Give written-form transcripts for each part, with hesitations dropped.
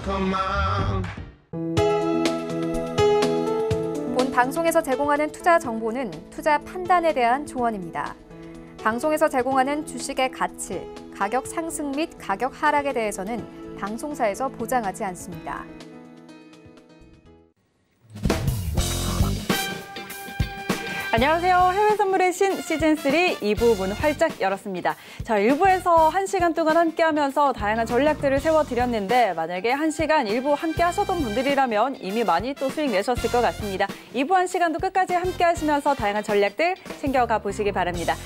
본 방송에서 제공하는 투자 정보는 투자 판단에 대한 조언입니다. 방송에서 제공하는 주식의 가치, 가격 상승 및 가격 하락에 대해서는 방송사에서 보장하지 않습니다. 안녕하세요. 해외 선물의 신 시즌3 2부 문 활짝 열었습니다. 자, 1부에서 1시간 동안 함께하면서 다양한 전략들을 세워드렸는데 만약에 1시간 1부 함께 하셨던 분들이라면 이미 많이 또 수익 내셨을 것 같습니다. 2부 1시간도 끝까지 함께 하시면서 다양한 전략들 챙겨가 보시기 바랍니다.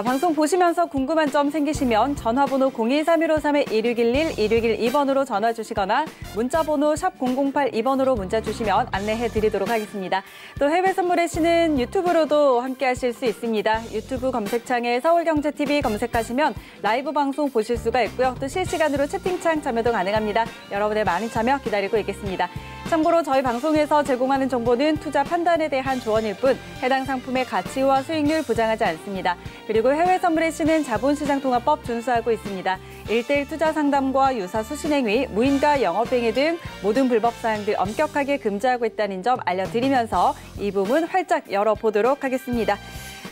방송 보시면서 궁금한 점 생기시면 전화번호 023-153-1611, 1612번으로 전화 주시거나 문자번호 샵 0082번으로 문자 주시면 안내해 드리도록 하겠습니다. 또 해외 선물의 신은 유튜브로도 함께 하실 수 있습니다. 유튜브 검색창에 서울경제TV 검색하시면 라이브 방송 보실 수가 있고요. 또 실시간으로 채팅창 참여도 가능합니다. 여러분의 많은 참여 기다리고 있겠습니다. 참고로 저희 방송에서 제공하는 정보는 투자 판단에 대한 조언일 뿐 해당 상품의 가치와 수익률 보장하지 않습니다. 그리고 해외 선물의 신은 자본시장통화법 준수하고 있습니다. 1:1 투자 상담과 유사 수신행위, 무인가 영업행위 등 모든 불법 사항들 엄격하게 금지하고 있다는 점 알려드리면서 이 부분 활짝 열어보도록 하겠습니다.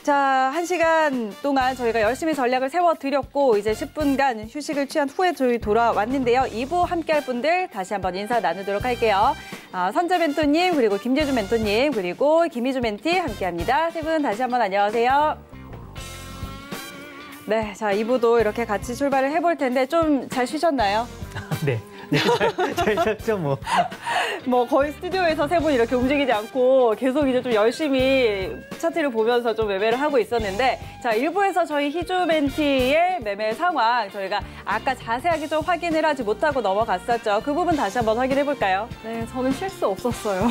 자, 1시간 동안 저희가 열심히 전략을 세워드렸고 이제 10분간 휴식을 취한 후에 저희 돌아왔는데요. 2부 함께할 분들 다시 한번 인사 나누도록 할게요. 선재 멘토님, 그리고 김재주 멘토님, 그리고 김희주 멘티 함께합니다. 세 분 다시 한번 안녕하세요. 네, 자 2부도 이렇게 같이 출발을 해볼 텐데 좀 잘 쉬셨나요? 네. 네, 잘 쉬었죠, 뭐. 뭐 거의 스튜디오에서 세 분 이렇게 움직이지 않고 계속 이제 좀 열심히 차트를 보면서 좀 매매를 하고 있었는데 자 1부에서 저희 희주 멘티의 매매 상황 저희가 아까 자세하게 좀 확인을 하지 못하고 넘어갔었죠. 그 부분 다시 한번 확인해 볼까요? 네, 저는 쉴 수 없었어요.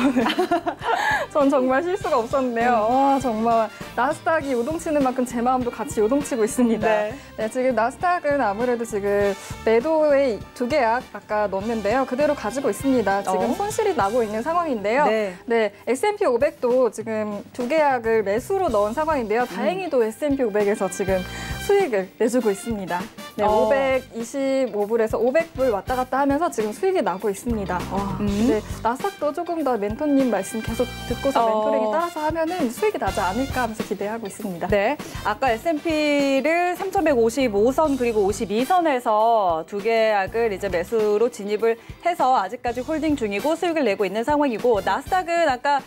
전 정말 쉴 수가 없었는데요. 와, 정말 나스닥이 요동치는 만큼 제 마음도 같이 요동치고 있습니다. 네, 지금 나스닥은 아무래도 지금 매도의 두 계약 아까 넣었는데요. 그대로 가지고 있습니다. 지금 손실이 나고 있는 상황인데요. 네, S&P 500도 지금 두 계약을 매수로 넣은 상황인데요. 다행히도 S&P 500에서 지금 수익을 내주고 있습니다. 네, 525불에서 500불 왔다 갔다 하면서 지금 수익이 나고 있습니다. 네, 나스닥도 조금 더 멘토님 말씀 계속 듣고서 멘토링에 따라서 하면은 수익이 나지 않을까 하면서 기대하고 있습니다. 네, 아까 S&P를 3,155선 그리고 52선에서 두 계약을 이제 매수로 진입을 해서 아직까지 홀딩 중이고 수익을 내고 있는 상황이고 나스닥은 아까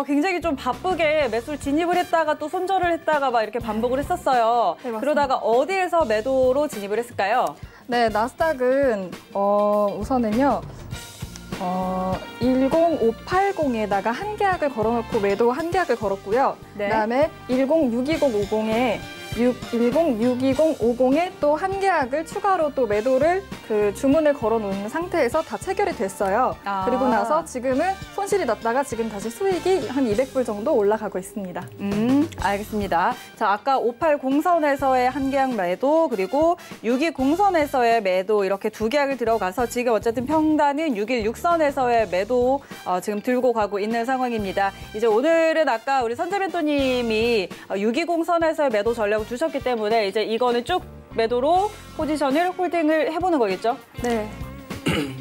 굉장히 좀 바쁘게 매수를 진입을 했다가 또 손절을 했다가 막 이렇게 반복을 했었어요. 네, 그러다가 어디에서 매도로 진입을 했을까요? 네, 나스닥은 우선은요. 10580에다가 한 계약을 걸어놓고 매도 한 계약을 걸었고요. 네. 그다음에 1062050에 1062050에 또 한 계약을 추가로 또 매도를 그 주문을 걸어놓은 상태에서 다 체결이 됐어요. 그리고 나서 지금은 손실이 났다가 지금 다시 수익이 한 200불 정도 올라가고 있습니다. 알겠습니다. 자, 아까 580선에서의 한 계약 매도 그리고 620선에서의 매도 이렇게 두 계약을 들어가서 지금 어쨌든 평단은 616선에서의 매도 지금 들고 가고 있는 상황입니다. 이제 오늘은 아까 우리 선재 멘토님이 620선에서의 매도 전략을 주셨기 때문에 이제 이거는 쭉 매도로 포지션을 홀딩을 해보는 거겠죠? 네.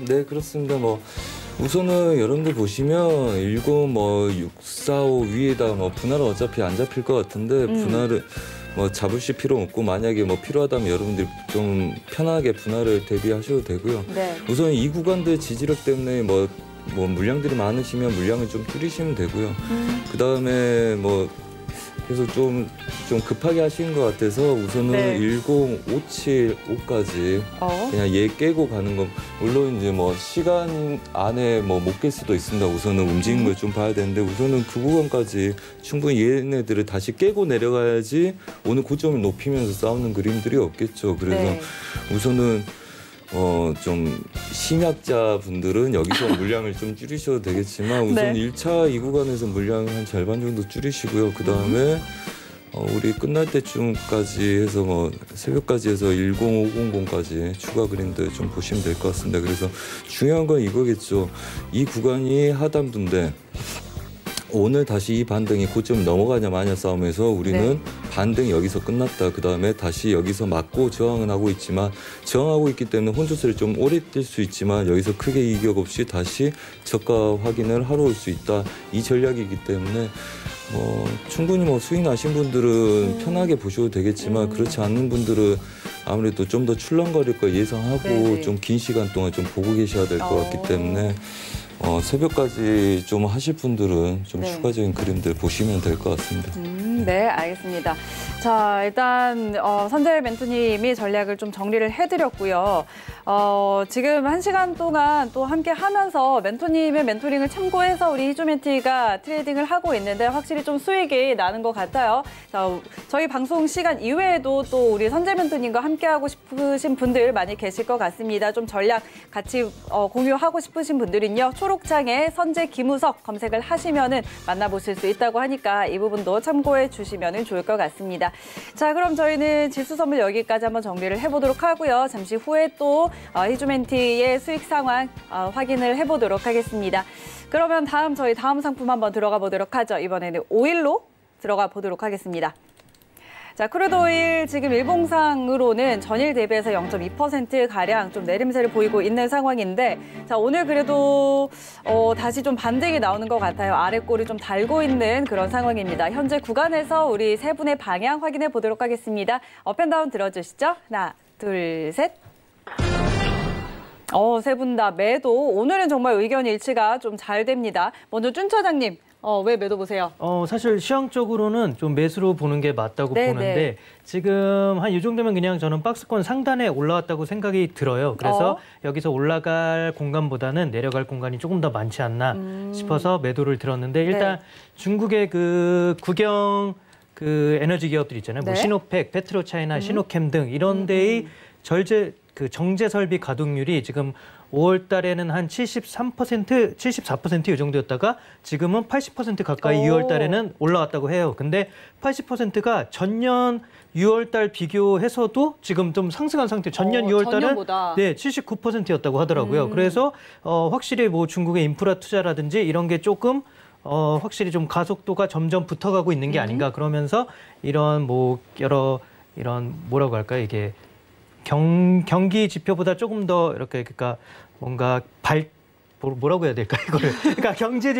네, 그렇습니다. 뭐 우선은 여러분들 보시면 645 위에다가 뭐 분할은 어차피 안 잡힐 것 같은데 분할을 뭐 잡으실 필요 없고 만약에 뭐 필요하다면 여러분들 좀 편하게 분할을 대비하셔도 되고요. 네. 우선 이 구간들 지지력 때문에 뭐 물량들이 많으시면 물량을 좀 줄이시면 되고요. 그 다음에 뭐 그래서 좀 급하게 하신 것 같아서 우선은 10575까지 그냥 얘 깨고 가는 건 물론 이제 뭐 시간 안에 뭐 못 깰 수도 있습니다. 우선은 움직이는 걸 좀 봐야 되는데 우선은 그 구간까지 충분히 얘네들을 다시 깨고 내려가야지 오늘 고점을 높이면서 싸우는 그림들이 없겠죠. 그래서 우선은 좀 심약자 분들은 여기서 물량을 좀 줄이셔도 되겠지만 우선 1차 이 구간에서 물량 한 절반 정도 줄이시고요. 그 다음에 우리 끝날 때쯤까지 해서 뭐 새벽까지 해서 10500까지 추가 그림들 좀 보시면 될 것 같습니다. 그래서 중요한 건 이거겠죠. 이 구간이 하단부인데 오늘 다시 이 반등이 고점 넘어가냐 마냐 싸움에서 우리는 반등 여기서 끝났다. 그다음에 다시 여기서 맞고 저항은 하고 있지만 저항하고 있기 때문에 혼조세를 좀 오래 뛸 수 있지만 여기서 크게 이격 없이 다시 저가 확인을 하러 올 수 있다. 이 전략이기 때문에 충분히 수익 나신 분들은 편하게 보셔도 되겠지만 그렇지 않는 분들은 아무래도 좀 더 출렁거릴 거 예상하고 좀 긴 시간 동안 좀 보고 계셔야 될 것 같기 때문에 새벽까지 좀 하실 분들은 좀 추가적인 그림들 보시면 될 것 같습니다. 네, 알겠습니다. 자, 일단 선재 멘토님이 전략을 좀 정리를 해드렸고요. 지금 1시간 동안 또 함께 하면서 멘토님의 멘토링을 참고해서 우리 히조멘티가 트레이딩을 하고 있는데 확실히 좀 수익이 나는 것 같아요. 자, 저희 방송 시간 이외에도 또 우리 선재 멘토님과 함께하고 싶으신 분들 많이 계실 것 같습니다. 좀 전략 같이 공유하고 싶으신 분들은요. 초록창에 선재 김우석 검색을 하시면은 만나보실 수 있다고 하니까 이 부분도 참고해 주시면 좋을 것 같습니다. 자, 그럼 저희는 지수 선물 여기까지 한번 정리를 해보도록 하고요. 잠시 후에 또 히조멘티의 수익 상황 확인을 해보도록 하겠습니다. 그러면 저희 다음 상품 한번 들어가 보도록 하죠. 이번에는 오일로 들어가 보도록 하겠습니다. 자, 크루드 오일 지금 일봉상으로는 전일 대비해서 0.2%가량 좀 내림세를 보이고 있는 상황인데, 자, 오늘 그래도 다시 좀 반등이 나오는 것 같아요. 아랫골이 좀 달고 있는 그런 상황입니다. 현재 구간에서 우리 세 분의 방향 확인해 보도록 하겠습니다. 업앤다운 들어주시죠. 하나, 둘, 셋. 세 분 다 매도. 오늘은 정말 의견 일치가 좀 잘 됩니다. 먼저 준 차장님. 왜 매도 보세요? 사실 시황적으로는 좀 매수로 보는 게 맞다고 보는데 지금 한 이 정도면 그냥 저는 박스권 상단에 올라왔다고 생각이 들어요. 그래서 여기서 올라갈 공간보다는 내려갈 공간이 조금 더 많지 않나 싶어서 매도를 들었는데 일단 중국의 그 국영 그 에너지 기업들 있잖아요. 뭐 시노펙, 페트로차이나, 시노캠 등 이런 데의 정제 설비 가동률이 지금 5월 달에는 한 73%, 74% 이 정도였다가 지금은 80% 가까이 6월 달에는 올라왔다고 해요. 근데 80%가 전년 6월 달 비교해서도 지금 좀 상승한 상태. 전년 6월 달은 79%였다고 하더라고요. 그래서 확실히 뭐 중국의 인프라 투자라든지 이런 게 조금 확실히 좀 가속도가 점점 붙어가고 있는 게 아닌가. 그러면서 이런 이런 뭐라고 할까요? 이게 경기 지표보다 조금 더 이렇게 그러니까 뭔가 뭐라고 해야 될까 이거를 그러니까 경제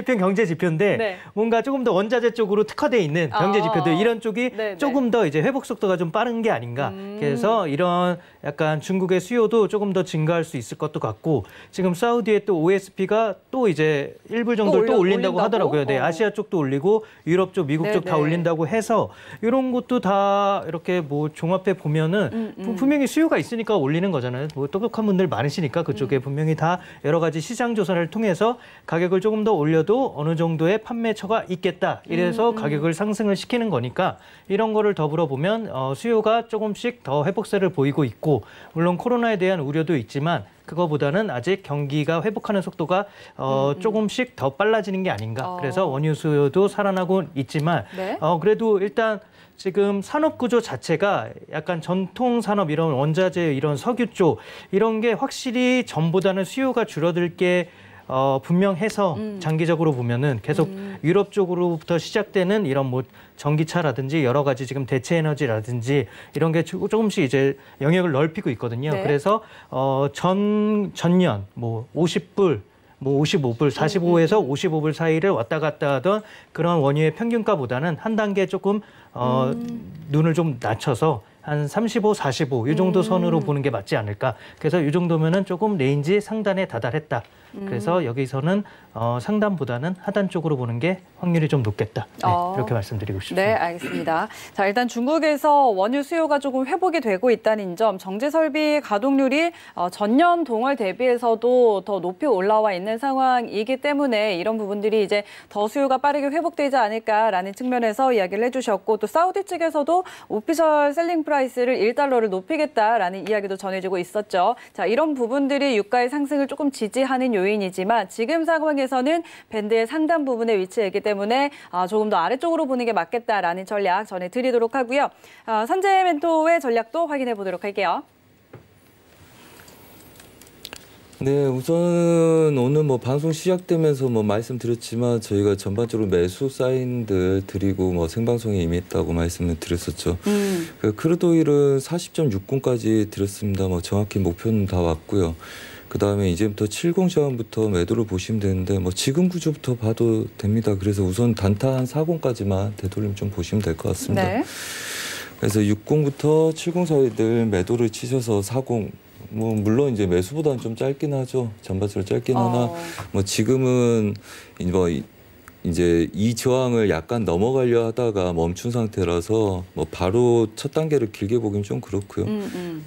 지표인데 뭔가 조금 더 원자재 쪽으로 특화돼 있는 경제 지표들 이런 쪽이 조금 더 이제 회복 속도가 좀 빠른 게 아닌가. 그래서 이런 약간 중국의 수요도 조금 더 증가할 수 있을 것도 같고 지금 사우디의 또 OSP가 또 이제 1불 정도를 또 올린다고 하더라고요. 네, 아시아 쪽도 올리고 유럽 쪽, 미국 쪽 다 올린다고 해서 이런 것도 다 이렇게 뭐 종합해 보면은 분명히 수요가 있으니까 올리는 거잖아요. 뭐 똑똑한 분들 많으시니까 그쪽에 분명히 다 여러 가지 시장 조사 를 통해서 가격을 조금 더 올려도 어느 정도의 판매처가 있겠다. 이래서 가격을 상승을 시키는 거니까 이런 거를 더불어 보면 수요가 조금씩 더 회복세를 보이고 있고 물론 코로나에 대한 우려도 있지만 그거보다는 아직 경기가 회복하는 속도가 조금씩 더 빨라지는 게 아닌가. 그래서 원유 수요도 살아나고 있지만 그래도 일단 지금 산업 구조 자체가 약간 전통 산업 이런 원자재 이런 석유 쪽 이런 게 확실히 전보다는 수요가 줄어들 게 분명해서 장기적으로 보면은 계속 유럽 쪽으로부터 시작되는 이런 뭐 전기차라든지 여러 가지 지금 대체 에너지라든지 이런 게 조금씩 이제 영역을 넓히고 있거든요. 그래서 전년 뭐 50불 뭐 55불, 45에서 55불 사이를 왔다 갔다 하던 그런 원유의 평균가보다는 한 단계 조금 눈을 좀 낮춰서 한 35, 45 이 정도 선으로 보는 게 맞지 않을까. 그래서 이 정도면은 조금 레인지 상단에 다다랐다. 그래서 여기서는 상단보다는 하단 쪽으로 보는 게 확률이 좀 높겠다. 네, 이렇게 말씀드리고 싶습니다. 네, 알겠습니다. 자, 일단 중국에서 원유 수요가 조금 회복이 되고 있다는 점, 정제 설비 가동률이 전년 동월 대비해서도 더 높이 올라와 있는 상황이기 때문에 이런 부분들이 이제 더 수요가 빠르게 회복되지 않을까라는 측면에서 이야기를 해주셨고 또 사우디 측에서도 오피셜 셀링 프라이스를 1달러를 높이겠다라는 이야기도 전해지고 있었죠. 자, 이런 부분들이 유가의 상승을 조금 지지하는 요인이지만 지금 상황에서는 밴드의 상단 부분에 위치해 있기 때문에 조금 더 아래쪽으로 보는 게 맞겠다라는 전략 전해드리도록 하고요. 선재 멘토의 전략도 확인해 보도록 할게요. 네, 우선 오늘 뭐 방송 시작되면서 뭐 말씀드렸지만 저희가 전반적으로 매수 사인들 드리고 뭐 생방송에 임했다고 말씀을 드렸었죠. 그 크루드 오일은 40.60까지 드렸습니다. 뭐 정확히 목표는 다 왔고요. 그 다음에 이제부터 70 저항부터 매도를 보시면 되는데 뭐 지금 구조부터 봐도 됩니다. 그래서 우선 단타 한 40까지만 되돌림 좀 보시면 될 것 같습니다. 네. 그래서 60부터 70 사이들 매도를 치셔서 40 뭐 물론 이제 매수보다는 좀 짧긴 하죠. 전반적으로 짧긴 하나 뭐 지금은 뭐 이제 이 저항을 약간 넘어가려 하다가 멈춘 상태라서 뭐 바로 첫 단계를 길게 보기는 좀 그렇고요.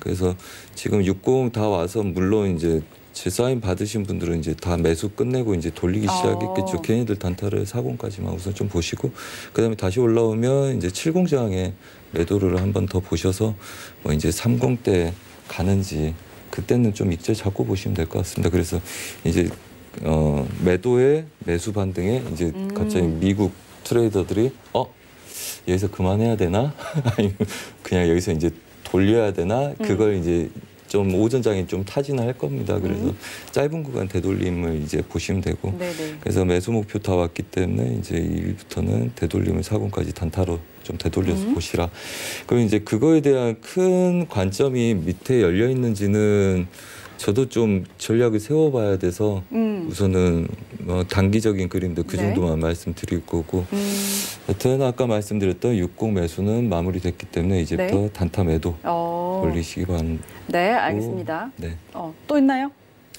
그래서 지금 60 다 와서 물론 이제 제 사인 받으신 분들은 이제 다 매수 끝내고 이제 돌리기 시작했겠죠. 걔네들 단타를 40까지만 우선 좀 보시고 그다음에 다시 올라오면 이제 70 저항에 매도를 한 번 더 보셔서 뭐 이제 30대 가는지 그때는 좀 익절 잡고 보시면 될 것 같습니다. 그래서 이제 매도에 매수 반등에 이제 갑자기 미국 트레이더들이 여기서 그만해야 되나? 아니면 그냥 여기서 이제 돌려야 되나? 그걸 이제 좀 오전장에 좀 타진을 할 겁니다. 그래서 짧은 구간 되돌림을 이제 보시면 되고 네네. 그래서 매수 목표 다 왔기 때문에 이제 2일부터는 되돌림을 40까지 단타로 좀 되돌려서 보시라. 그럼 이제 그거에 대한 큰 관점이 밑에 열려 있는지는 저도 좀 전략을 세워봐야 돼서 우선은 뭐 단기적인 그림도 그 정도만 말씀드릴 거고 여튼 아까 말씀드렸던 60 매수는 마무리됐기 때문에 이제부터 단타 매도 올리시기 바랍니다. 네, 알겠습니다. 네. 또 있나요?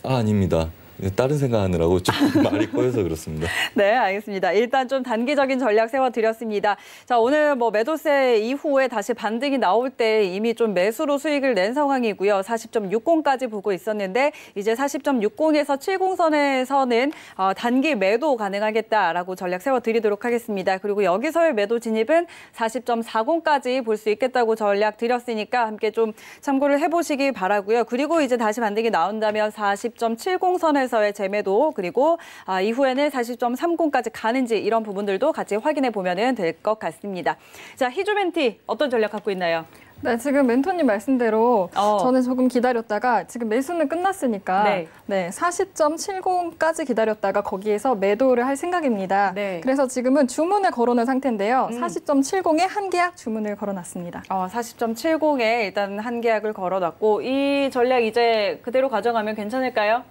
아닙니다. 다른 생각하느라고 좀 말이 꼬여서 그렇습니다. 네, 알겠습니다. 일단 좀 단기적인 전략 세워드렸습니다. 자, 오늘 뭐 매도세 이후에 다시 반등이 나올 때 이미 좀 매수로 수익을 낸 상황이고요. 40.60까지 보고 있었는데 이제 40.60에서 70선에서는 단기 매도 가능하겠다라고 전략 세워드리도록 하겠습니다. 그리고 여기서의 매도 진입은 40.40까지 볼 수 있겠다고 전략 드렸으니까 함께 좀 참고를 해보시기 바라고요. 그리고 이제 다시 반등이 나온다면 40.70선에 에서의 재매도 그리고 이후에는 40.30까지 가는지 이런 부분들도 같이 확인해 보면 될 것 같습니다. 자, 희주멘티 어떤 전략 갖고 있나요? 네, 지금 멘토님 말씀대로 저는 조금 기다렸다가 지금 매수는 끝났으니까 네, 40.70까지 기다렸다가 거기에서 매도를 할 생각입니다. 네. 그래서 지금은 주문을 걸어놓은 상태인데요. 40.70에 한 계약 주문을 걸어놨습니다. 40.70에 일단 한 계약을 걸어놨고 이 전략 이제 그대로 가져가면 괜찮을까요?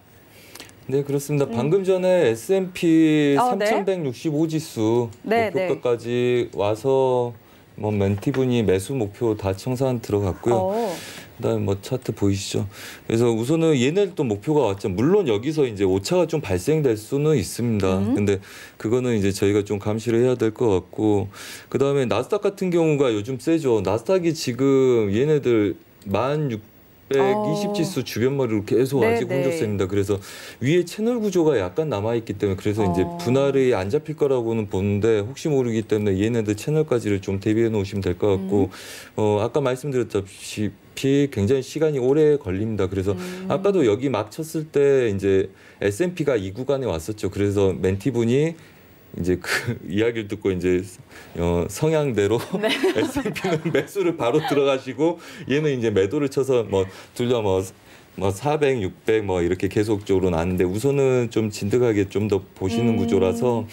네, 그렇습니다. 방금 전에 S&P 3165 지수 네, 목표가까지 와서 뭐 멘티분이 매수 목표 다 청산 들어갔고요. 그다음에 뭐 차트 보이시죠? 그래서 우선은 얘네들도 목표가 왔죠. 물론 여기서 이제 오차가 좀 발생될 수는 있습니다. 근데 그거는 이제 저희가 좀 감시를 해야 될 것 같고 그다음에 나스닥 같은 경우가 요즘 세죠. 나스닥이 지금 얘네들 1620지수 주변머리로 계속 아직 혼조세입니다. 그래서 위에 채널 구조가 약간 남아있기 때문에 그래서 이제 분할이 안 잡힐 거라고는 보는데 혹시 모르기 때문에 얘네들 채널까지를 좀 대비해 놓으시면 될 것 같고 아까 말씀드렸다시피 굉장히 시간이 오래 걸립니다. 그래서 아까도 여기 막 쳤을 때 이제 S&P가 이 구간에 왔었죠. 그래서 멘티분이 이제 그 이야기를 듣고 이제 성향대로 S&P는 매수를 바로 들어가시고 얘는 이제 매도를 쳐서 뭐 둘 다 뭐 400, 600 뭐 이렇게 계속적으로 나왔는데 우선은 좀 진득하게 좀 더 보시는 구조라서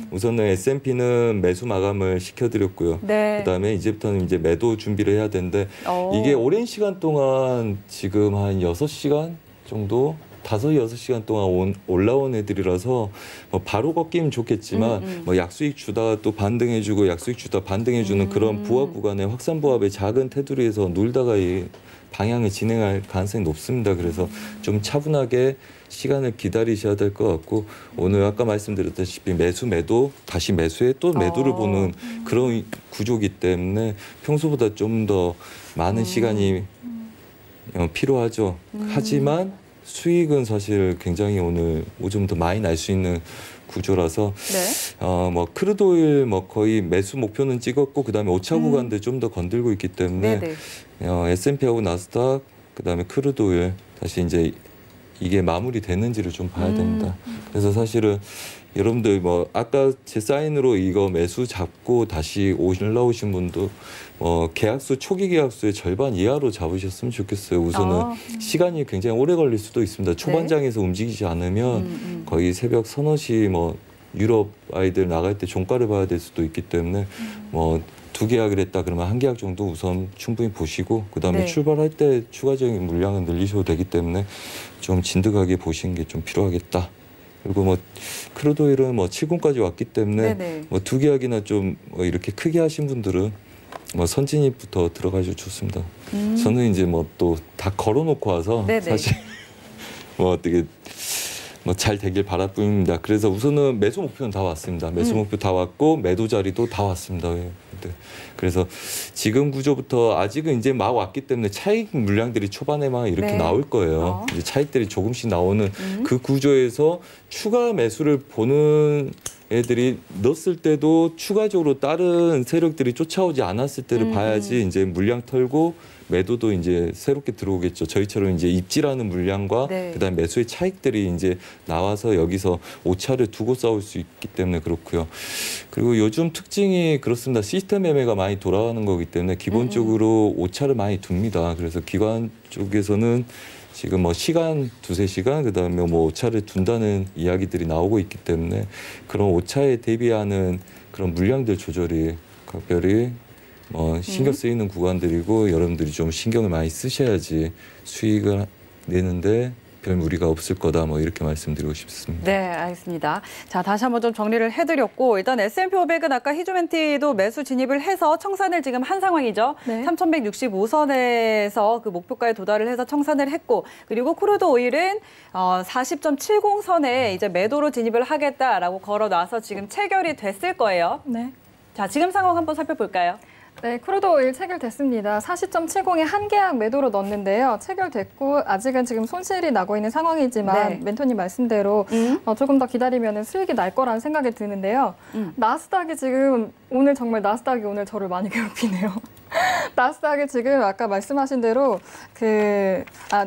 우선은 S&P는 매수 마감을 시켜드렸고요. 그다음에 이제부터는 이제 매도 준비를 해야 되는데 이게 오랜 시간 동안 지금 한 6시간 정도 5-6시간 동안 올라온 애들이라서 뭐 바로 꺾이면 좋겠지만 뭐 약수익 주다가 또 반등해주고 약수익 주다 반등해주는 그런 부합 구간의 확산 부합의 작은 테두리에서 놀다가 이 방향을 진행할 가능성이 높습니다. 그래서 좀 차분하게 시간을 기다리셔야 될 것 같고 오늘 아까 말씀드렸다시피 매수 매도 다시 매수에 또 매도를 보는 그런 구조이기 때문에 평소보다 좀 더 많은 시간이 필요하죠. 하지만 수익은 사실 굉장히 오늘 오전부터 많이 날 수 있는 구조라서 뭐 크루드 오일 뭐 거의 매수 목표는 찍었고 그다음에 오차 구간들 좀 더 건들고 있기 때문에 S&P하고 나스닥 그다음에 크루드 오일 다시 이제 이게 마무리되는지를 좀 봐야 됩니다. 그래서 사실은 여러분들 뭐 아까 제 사인으로 이거 매수 잡고 다시 올라오신 분도 계약수 초기 계약수의 절반 이하로 잡으셨으면 좋겠어요. 우선은 시간이 굉장히 오래 걸릴 수도 있습니다. 초반장에서 움직이지 않으면 거의 새벽 서너 시 뭐 유럽 아이들 나갈 때 종가를 봐야 될 수도 있기 때문에 뭐 2계약을 했다 그러면 1계약 정도 우선 충분히 보시고 그다음에 네. 출발할 때 추가적인 물량을 늘리셔도 되기 때문에 좀 진득하게 보시는 게 좀 필요하겠다. 그리고 뭐 크루드 오일은 뭐 70까지 왔기 때문에 네네. 뭐 2계약이나 좀 이렇게 크게 하신 분들은 뭐 선진입부터 들어가셔도 좋습니다. 저는 이제 뭐 또 다 걸어놓고 와서 네네. 사실 뭐 어떻게 뭐 잘 되길 바랄 뿐입니다. 그래서 우선은 매수 목표는 다 왔습니다. 매수 목표 다 왔고 매도 자리도 다 왔습니다. 네. 그래서 지금 구조부터 아직은 이제 막 왔기 때문에 차익 물량들이 초반에 막 이렇게 네. 나올 거예요. 이제 차익들이 조금씩 나오는 그 구조에서 추가 매수를 보는 애들이 넣었을 때도 추가적으로 다른 세력들이 쫓아오지 않았을 때를 봐야지 이제 물량 털고 매도도 이제 새롭게 들어오겠죠. 저희처럼 이제 입지라는 물량과 네. 그다음에 매수의 차익들이 이제 나와서 여기서 오차를 두고 싸울 수 있기 때문에 그렇고요. 그리고 요즘 특징이 그렇습니다. 시스템 매매가 많이 돌아가는 거기 때문에 기본적으로 오차를 많이 둡니다. 그래서 기관 쪽에서는 지금 뭐 시간 2-3시간 그다음에 뭐 오차를 둔다는 이야기들이 나오고 있기 때문에 그런 오차에 대비하는 그런 물량들 조절이 각별히 신경 쓰이는 구간들이고 여러분들이 좀 신경을 많이 쓰셔야지 수익을 내는데 별 무리가 없을 거다 뭐 이렇게 말씀드리고 싶습니다. 네, 알겠습니다. 자, 다시 한번 좀 정리를 해드렸고 일단 S&P 500은 아까 히즈멘티도 매수 진입을 해서 청산을 지금 한 상황이죠. 네. 3,165선에서 그 목표가에 도달을 해서 청산을 했고 그리고 크루드 오일은 40.70선에 이제 매도로 진입을 하겠다라고 걸어놔서 지금 체결이 됐을 거예요. 네. 자, 지금 상황 한번 살펴볼까요? 네, 크루드 오일 체결됐습니다. 40.70에 한 계약 매도로 넣었는데요. 체결됐고 아직은 지금 손실이 나고 있는 상황이지만 네. 멘토님 말씀대로 조금 더 기다리면 수익이 날 거라는 생각이 드는데요. 나스닥이 지금 오늘 정말 나스닥이 오늘 저를 많이 괴롭히네요. 나스닥이 지금 아까 말씀하신 대로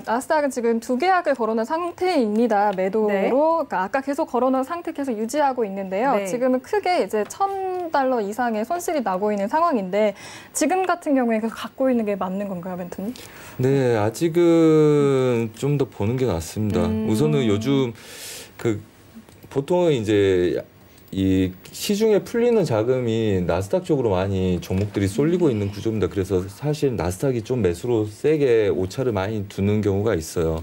나스닥은 지금 2계약을 걸어놓은 상태입니다. 매도로. 네. 그러니까 아까 계속 걸어놓은 상태 계속 유지하고 있는데요. 네. 지금은 크게 이제 $1,000 이상의 손실이 나고 있는 상황인데 지금 같은 경우에 그 갖고 있는 게 맞는 건가요, 멘토님? 네, 아직은 좀 더 보는 게 낫습니다. 우선은 요즘 보통은 이제 이 시중에 풀리는 자금이 나스닥 쪽으로 많이 종목들이 쏠리고 있는 구조입니다. 그래서 사실 나스닥이 좀 매수로 세게 오차를 많이 두는 경우가 있어요.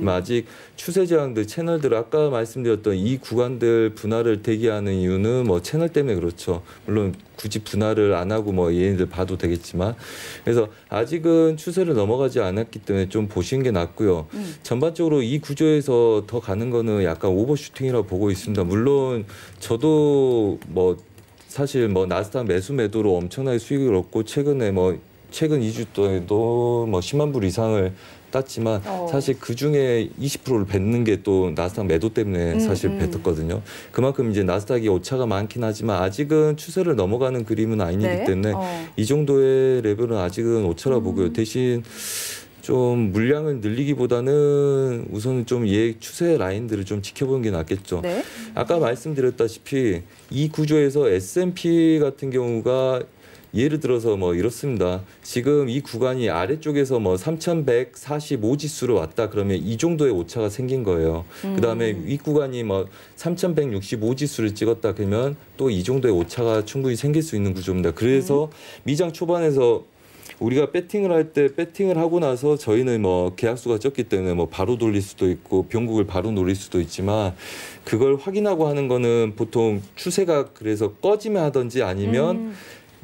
아직 추세 저항들 채널들 아까 말씀드렸던 이 구간들 분할을 대기하는 이유는 뭐 채널 때문에 그렇죠. 물론 굳이 분할을 안 하고 뭐 얘네들 봐도 되겠지만 그래서 아직은 추세를 넘어가지 않았기 때문에 좀 보시는 게 낫고요. 전반적으로 이 구조에서 더 가는 거는 약간 오버슈팅이라고 보고 있습니다. 물론 저도 뭐 사실 뭐 나스닥 매수 매도로 엄청나게 수익을 얻고 최근 2주 동안에도 뭐 10만 불 이상을 땄지만 사실 그 중에 20%를 뱉는 게 또 나스닥 매도 때문에 사실 뱉었거든요. 그만큼 이제 나스닥이 오차가 많긴 하지만 아직은 추세를 넘어가는 그림은 아니기 네. 때문에 이 정도의 레벨은 아직은 오차라 보고요. 대신 좀 물량을 늘리기보다는 우선은 좀 추세 라인들을 좀 지켜보는 게 낫겠죠. 네. 아까 말씀드렸다시피 이 구조에서 S&P 같은 경우가 예를 들어서 뭐 이렇습니다. 지금 이 구간이 아래쪽에서 뭐 3,145 지수로 왔다 그러면 이 정도의 오차가 생긴 거예요. 그다음에 윗구간이 뭐 3,165 지수를 찍었다 그러면 또 이 정도의 오차가 충분히 생길 수 있는 구조입니다. 그래서 미장 초반에서 우리가 배팅을 할 때 배팅을 하고 나서 저희는 뭐 계약수가 적기 때문에 뭐 바로 돌릴 수도 있고 변곡을 바로 노릴 수도 있지만 그걸 확인하고 하는 거는 보통 추세가 그래서 꺼지면 하든지 아니면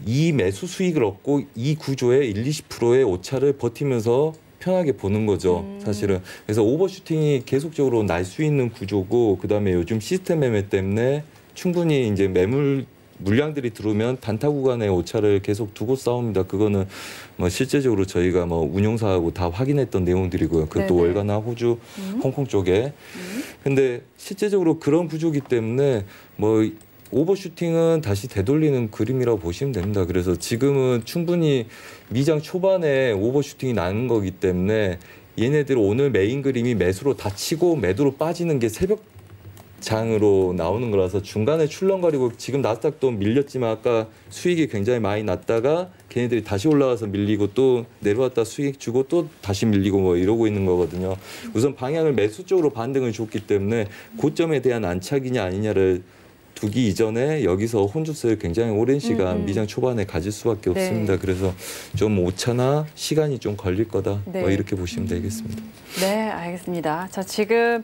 이 매수 수익을 얻고 이 구조의 1-20%의 오차를 버티면서 편하게 보는 거죠. 사실은. 그래서 오버슈팅이 계속적으로 날 수 있는 구조고 그다음에 요즘 시스템 매매 때문에 충분히 이제 물량들이 들어오면 단타 구간의 오차를 계속 두고 싸웁니다. 그거는 뭐 실제적으로 저희가 뭐 운용사하고 다 확인했던 내용들이고요. 그것도 네네. 월가나 호주, 홍콩 쪽에. 근데 실제적으로 그런 구조기 때문에 뭐 오버슈팅은 다시 되돌리는 그림이라고 보시면 됩니다. 그래서 지금은 충분히 미장 초반에 오버슈팅이 나는 거기 때문에 얘네들 오늘 메인 그림이 매수로 닫히고 매도로 빠지는 게 새벽 장으로 나오는 거라서 중간에 출렁거리고 지금 나스닥도 밀렸지만 아까 수익이 굉장히 많이 났다가 걔네들이 다시 올라가서 밀리고 또 내려왔다 수익 주고 또 다시 밀리고 뭐 이러고 있는 거거든요. 우선 방향을 매수 쪽으로 반등을 줬기 때문에 고점에 대한 안착이냐 아니냐를 두기 이전에 여기서 혼주세를 굉장히 오랜 시간 미장 초반에 가질 수밖에 없습니다. 그래서 좀 오차나 시간이 좀 걸릴 거다. 뭐 이렇게 보시면 되겠습니다. 네, 알겠습니다. 자, 지금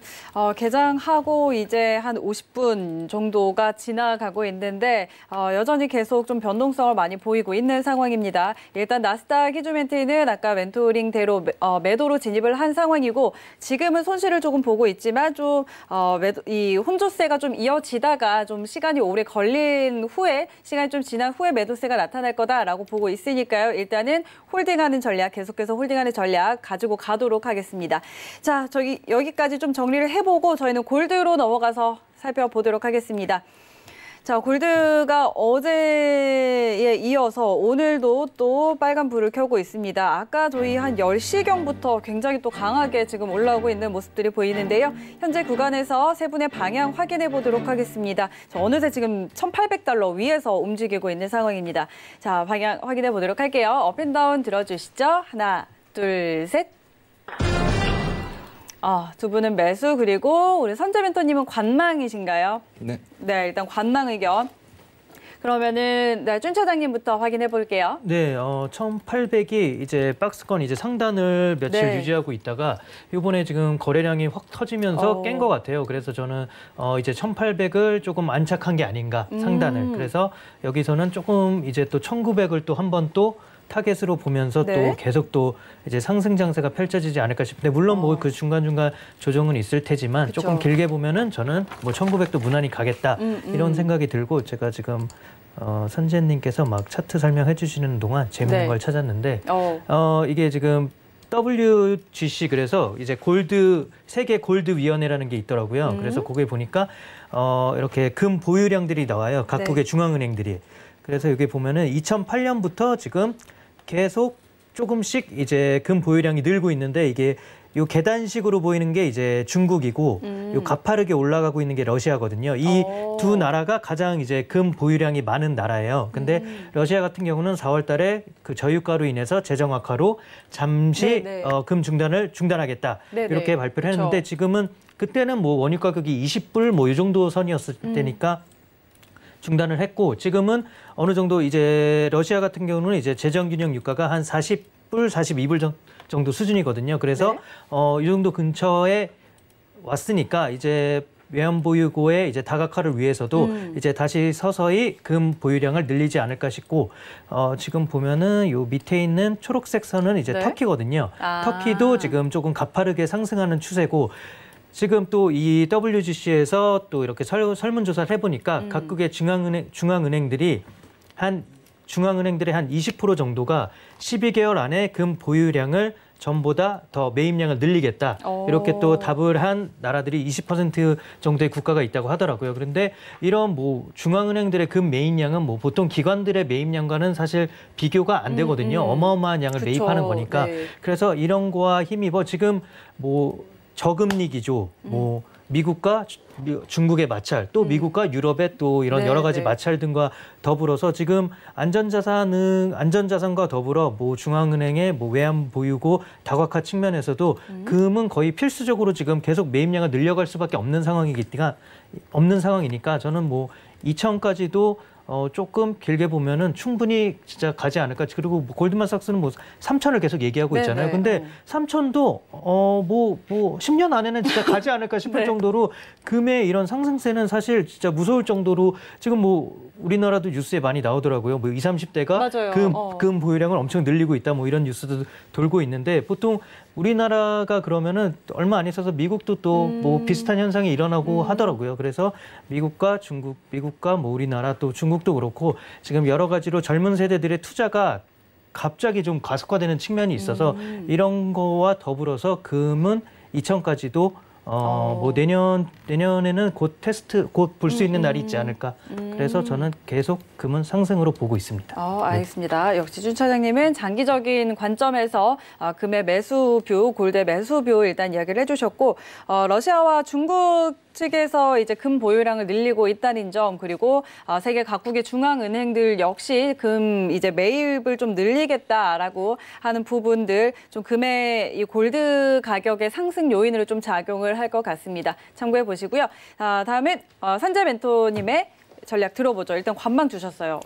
개장하고 이제 한 50분 정도가 지나가고 있는데 여전히 계속 좀 변동성을 많이 보이고 있는 상황입니다. 일단 나스닥 히즈멘트는 아까 멘토링대로 매도로 진입을 한 상황이고 지금은 손실을 조금 보고 있지만 좀 이 혼조세가 좀 이어지다가 좀 시간이 오래 걸린 후에 시간이 좀 지난 후에 매도세가 나타날 거다라고 보고 있으니까요. 일단은 홀딩하는 전략 계속해서 홀딩하는 전략 가지고 가도록 하겠습니다. 자, 여기까지 좀 정리를 해보고 저희는 골드로 넘어가서 살펴보도록 하겠습니다. 자, 골드가 어제에 이어서 오늘도 또 빨간 불을 켜고 있습니다. 아까 저희 한 10시경부터 굉장히 또 강하게 지금 올라오고 있는 모습들이 보이는데요. 현재 구간에서 세 분의 방향 확인해 보도록 하겠습니다. 자, 어느새 지금 1,800달러 위에서 움직이고 있는 상황입니다. 자, 방향 확인해 보도록 할게요. 업앤다운 들어주시죠. 하나, 둘, 셋. 두 분은 매수 그리고 우리 선재 멘토님은 관망이신가요? 네. 네, 일단 관망 의견. 그러면은 준 차장님부터 확인해 볼게요. 네, 1,800이 이제 박스권 이제 상단을 며칠 유지하고 있다가 이번에 지금 거래량이 확 터지면서 깬 것 같아요. 그래서 저는 이제 1,800을 조금 안착한 게 아닌가 상단을. 그래서 여기서는 조금 이제 또 1,900을 또 한 번 또 타겟으로 보면서 또 계속 또 이제 상승 장세가 펼쳐지지 않을까 싶은데 물론 뭐 그 중간중간 조정은 있을 테지만 조금 길게 보면은 저는 뭐 1900도 무난히 가겠다 이런 생각이 들고 제가 지금 선재님께서 막 차트 설명해 주시는 동안 재밌는 걸 찾았는데 이게 지금 WGC 그래서 이제 골드 세계 골드 위원회라는 게 있더라고요. 그래서 거기에 보니까 이렇게 금 보유량들이 나와요. 각국의 중앙은행들이. 그래서 여기 보면은 2008년부터 지금 계속 조금씩 이제 금 보유량이 늘고 있는데 이게 요 계단식으로 보이는 게 이제 중국이고 요 가파르게 올라가고 있는 게 러시아거든요. 이 두 나라가 가장 이제 금 보유량이 많은 나라예요. 근데 러시아 같은 경우는 4월 달에 그 저유가로 인해서 재정 악화로 잠시 금 중단하겠다. 이렇게 발표를 했는데 지금은 그때는 뭐 원유 가격이 20불 뭐 이 정도 선이었을 때니까 중단을 했고 지금은 어느 정도 이제 러시아 같은 경우는 이제 재정균형 유가가 한 40불, 42불 정도 수준이거든요. 그래서 이 정도 근처에 왔으니까 이제 외환보유고의 이제 다각화를 위해서도 이제 다시 서서히 금 보유량을 늘리지 않을까 싶고 지금 보면은 요 밑에 있는 초록색 선은 이제 터키거든요. 터키도 지금 조금 가파르게 상승하는 추세고 지금 또 이 WGC에서 또 이렇게 설문조사를 해보니까 각국의 중앙은행들이 한 20% 정도가 12개월 안에 금 보유량을 전보다 더 매입량을 늘리겠다. 이렇게 또 답을 한 나라들이 20% 정도의 국가가 있다고 하더라고요. 그런데 이런 뭐 중앙은행들의 금 매입량은 뭐 보통 기관들의 매입량과는 사실 비교가 안 되거든요. 어마어마한 양을 매입하는 거니까. 그래서 이런 거와 힘입어 지금 뭐 저금리 기조, 뭐 미국과 중국의 마찰, 또 미국과 유럽의 또 이런 여러 가지 마찰 등과 더불어서 지금 안전자산과 더불어 뭐 중앙은행의 뭐 외환 보유고 다각화 측면에서도 금은 거의 필수적으로 지금 계속 매입량을 늘려갈 수밖에 없는 상황이니까 저는 뭐 2,000까지도 조금 길게 보면은 충분히 진짜 가지 않을까. 그리고 뭐 골드만삭스는 뭐 3,000을 계속 얘기하고 있잖아요. 근데 3,000도 뭐 10년 안에는 진짜 가지 않을까 싶을 정도로 금의 이런 상승세는 사실 진짜 무서울 정도로 지금 뭐 우리나라도 뉴스에 많이 나오더라고요. 뭐 20, 30대가 금 보유량을 엄청 늘리고 있다. 뭐 이런 뉴스도 돌고 있는데 보통 우리나라가 그러면은 얼마 안 있어서 미국도 또 뭐 비슷한 현상이 일어나고 하더라고요. 그래서 미국과 중국, 미국과 뭐 우리나라 또 중국도 그렇고 지금 여러 가지로 젊은 세대들의 투자가 갑자기 좀 가속화되는 측면이 있어서 이런 거와 더불어서 금은 2,000까지도 뭐 내년에는 곧 테스트 곧 볼 수 있는 날이 있지 않을까. 그래서 저는 계속 금은 상승으로 보고 있습니다. 알겠습니다. 역시 준 차장님은 장기적인 관점에서 금의 매수뷰, 골드의 매수뷰 일단 이야기를 해주셨고, 러시아와 중국 측에서 이제 금 보유량을 늘리고 있다는 점, 그리고 세계 각국의 중앙은행들 역시 금 이제 매입을 좀 늘리겠다라고 하는 부분들, 좀 금의 이 골드 가격의 상승 요인으로 좀 작용을 할 것 같습니다. 참고해 보시고요. 다음은 산재 멘토님의 전략 들어보죠. 일단 관망 주셨어요.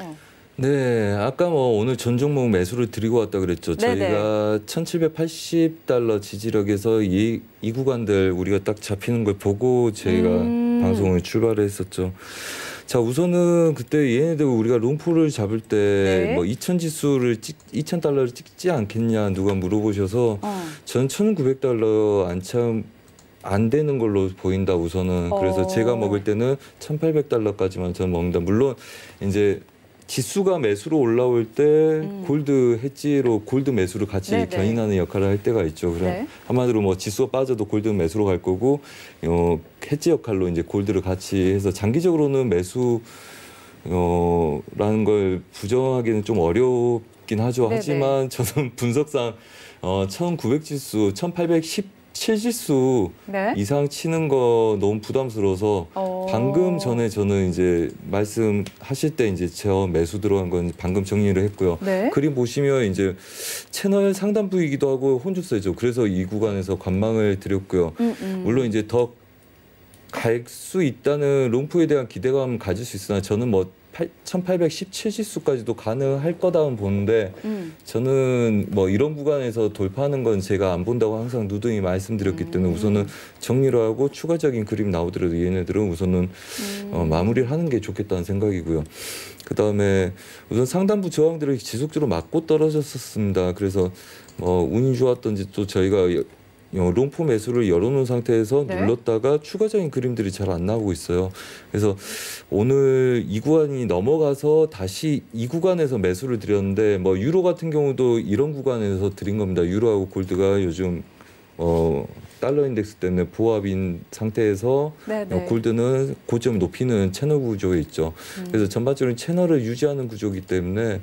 네, 아까 뭐 오늘 전 종목 매수를 드리고 왔다 그랬죠. 네네. 저희가 1780달러 지지력에서 이 구간들 우리가 딱 잡히는 걸 보고 저희가 방송을 출발했었죠. 자, 우선은 그때 얘네들 우리가 롱포를 잡을 때 뭐 2000 지수를 2000달러를 찍지 않겠냐 누가 물어보셔서 전 1900달러 안참 안 되는 걸로 보인다 우선은. 그래서 제가 먹을 때는 1800달러까지만 저는 먹는다. 물론 이제 지수가 매수로 올라올 때 골드 해지로 골드 매수를 같이 견인하는 역할을 할 때가 있죠. 그럼 한마디로 뭐 지수가 빠져도 골드 매수로 갈 거고 해지 역할로 이제 골드를 같이 해서 장기적으로는 매수 라는 걸 부정하기는 좀 어렵긴 하죠. 하지만 저는 분석상 1900 지수, 1817 지수 이상 치는 거 너무 부담스러워서 방금 전에 저는 이제 말씀하실 때 이제 저 매수 들어간 건 방금 정리를 했고요. 그림 보시면 이제 채널 상단부이기도 하고 혼조세죠. 그래서 이 구간에서 관망을 드렸고요. 물론 이제 더 갈 수 있다는 롱포에 대한 기대감을 가질 수 있으나 저는 뭐 1817 지수까지도 가능할 거다는 보는데 저는 뭐 이런 구간에서 돌파하는 건 제가 안 본다고 항상 누누이 말씀드렸기 때문에 우선은 정리를 하고 추가적인 그림 나오더라도 얘네들은 우선은 마무리를 하는 게 좋겠다는 생각이고요. 그다음에 우선 상단부 저항들을 지속적으로 맞고 떨어졌었습니다. 그래서 뭐 운이 좋았던지 또 저희가 롱포 매수를 열어놓은 상태에서 눌렀다가 추가적인 그림들이 잘 안 나오고 있어요. 그래서 오늘 이 구간이 넘어가서 다시 이 구간에서 매수를 드렸는데 뭐 유로 같은 경우도 이런 구간에서 드린 겁니다. 유로하고 골드가 요즘 달러 인덱스 때문에 보합인 상태에서 골드는 고점 높이는 채널 구조에 있죠. 그래서 전반적으로 채널을 유지하는 구조이기 때문에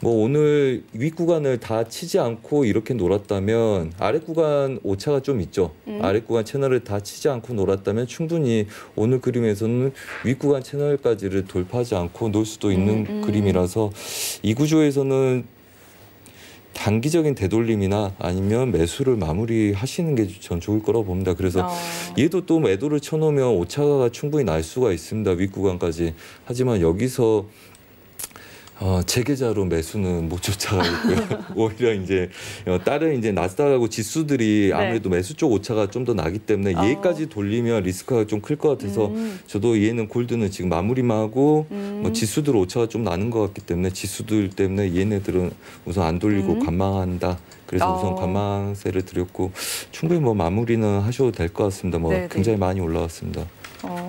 뭐 오늘 윗 구간을 다 치지 않고 이렇게 놀았다면 아래 구간 오차가 좀 있죠. 아래 구간 채널을 다 치지 않고 놀았다면 충분히 오늘 그림에서는 윗 구간 채널까지를 돌파하지 않고 놀 수도 있는 그림이라서 이 구조에서는 단기적인 되돌림이나 아니면 매수를 마무리하시는 게 전 좋을 거라고 봅니다. 그래서 얘도 또 매도를 쳐놓으면 오차가 충분히 날 수가 있습니다. 윗 구간까지. 하지만 여기서 제 계좌로 매수는 못 쫓아가고요. 오히려 이제 다른 이제 나스닥하고 지수들이 아무래도 매수 쪽 오차가 좀 더 나기 때문에 얘까지 돌리면 리스크가 좀 클 것 같아서 저도 얘는 골드는 지금 마무리만 하고 뭐 지수들 오차가 좀 나는 것 같기 때문에 지수들 때문에 얘네들은 우선 안 돌리고 관망한다. 그래서 우선 관망세를 드렸고 충분히 뭐 마무리는 하셔도 될 것 같습니다. 뭐 굉장히 많이 올라왔습니다.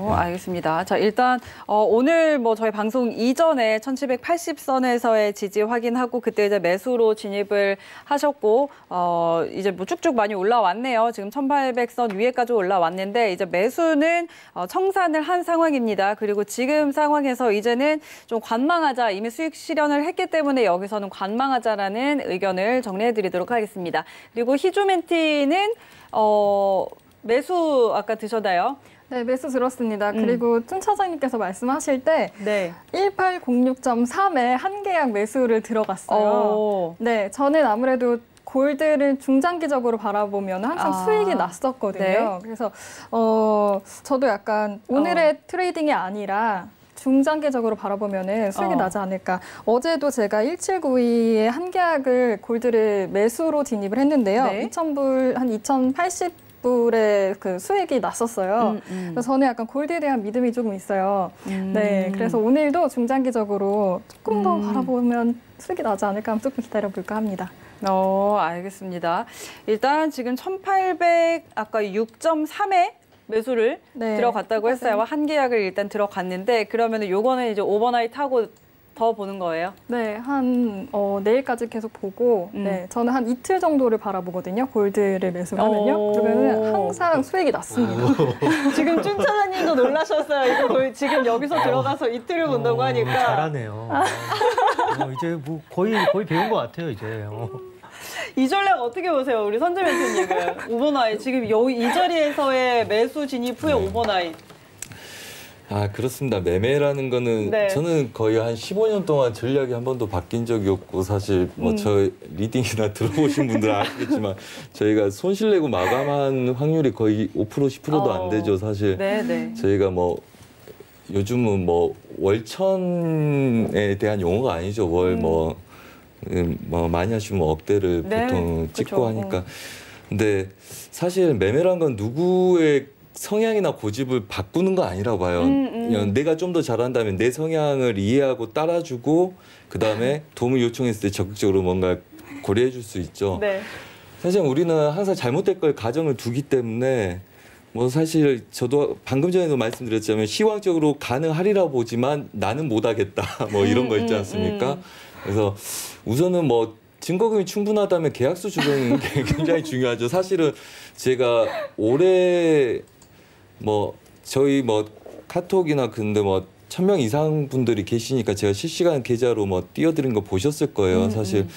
알겠습니다. 자, 일단 오늘 뭐 저희 방송 이전에 1780선에서의 지지 확인하고 그때 이제 매수로 진입을 하셨고 이제 뭐 쭉쭉 많이 올라왔네요. 지금 1800선 위에까지 올라왔는데 이제 매수는 청산을 한 상황입니다. 그리고 지금 상황에서 이제는 좀 관망하자, 이미 수익 실현을 했기 때문에 여기서는 관망하자라는 의견을 정리해드리도록 하겠습니다. 그리고 희주멘티는 매수 아까 드셨나요? 네, 매수 들었습니다. 그리고 춘 차장님께서 말씀하실 때 1806.3에 한 계약 매수를 들어갔어요. 네, 저는 아무래도 골드를 중장기적으로 바라보면 항상 수익이 났었거든요. 그래서 저도 약간 오늘의 트레이딩이 아니라 중장기적으로 바라보면은 수익이 나지 않을까. 어제도 제가 1792에 한 계약을 골드를 매수로 진입을 했는데요. 2,000불, 한 2,080 불의 그 수익이 났었어요. 그래서 저는 약간 골드에 대한 믿음이 조금 있어요. 네, 그래서 오늘도 중장기적으로 조금 더 바라보면 수익이 나지 않을까 하면 조금 기다려볼까 합니다. 알겠습니다. 일단 지금 1800 아까 6.3에 매수를 들어갔다고 했어요. 한 계약을 일단 들어갔는데 그러면은 요거는 이제 오버나잇 하고 더 보는 거예요? 네, 내일까지 계속 보고, 네, 저는 한 이틀 정도를 바라보거든요. 골드를 매수하면요. 그러면 항상 수익이 났습니다. 지금 춘천아님도 놀라셨어요. 이거 지금 여기서 들어가서 이틀을 본다고 하니까. 잘하네요. 이제 뭐 거의 배운 것 같아요, 이제. 이 전략 어떻게 보세요, 우리 선재 멘토님은? 오버나잇 지금 이 자리에서의 매수 진입 후에 오버나잇. 그렇습니다. 매매라는 거는 네. 저는 거의 한 15년 동안 전략이 한 번도 바뀐 적이 없고 사실 뭐 저 리딩이나 들어보신 분들은 아시겠지만 저희가 손실 내고 마감한 확률이 거의 5% 10%도 안 되죠. 사실 네네. 저희가 뭐 요즘은 뭐 월천에 대한 용어가 아니죠. 월 많이 하시면 억대를 네, 보통 찍고 그쵸. 하니까. 근데 사실 매매란 건 누구의 성향이나 고집을 바꾸는 거 아니라고 봐요. 내가 좀 더 잘한다면 내 성향을 이해하고 따라주고 그다음에 도움을 요청했을 때 적극적으로 뭔가 고려해 줄 수 있죠. 네. 사실 우리는 항상 잘못될 걸 가정을 두기 때문에 뭐 사실 저도 방금 전에도 말씀드렸지만 시황적으로 가능하리라 보지만 나는 못하겠다 뭐 이런 거 있지 않습니까? 그래서 우선은 뭐 증거금이 충분하다면 계약서 주는 게 굉장히 중요하죠. 사실은 제가 올해 뭐 저희 뭐 카톡이나 근데 뭐 1000명 이상 분들이 계시니까 제가 실시간 계좌로 뭐 띄워드린 거 보셨을 거예요. 사실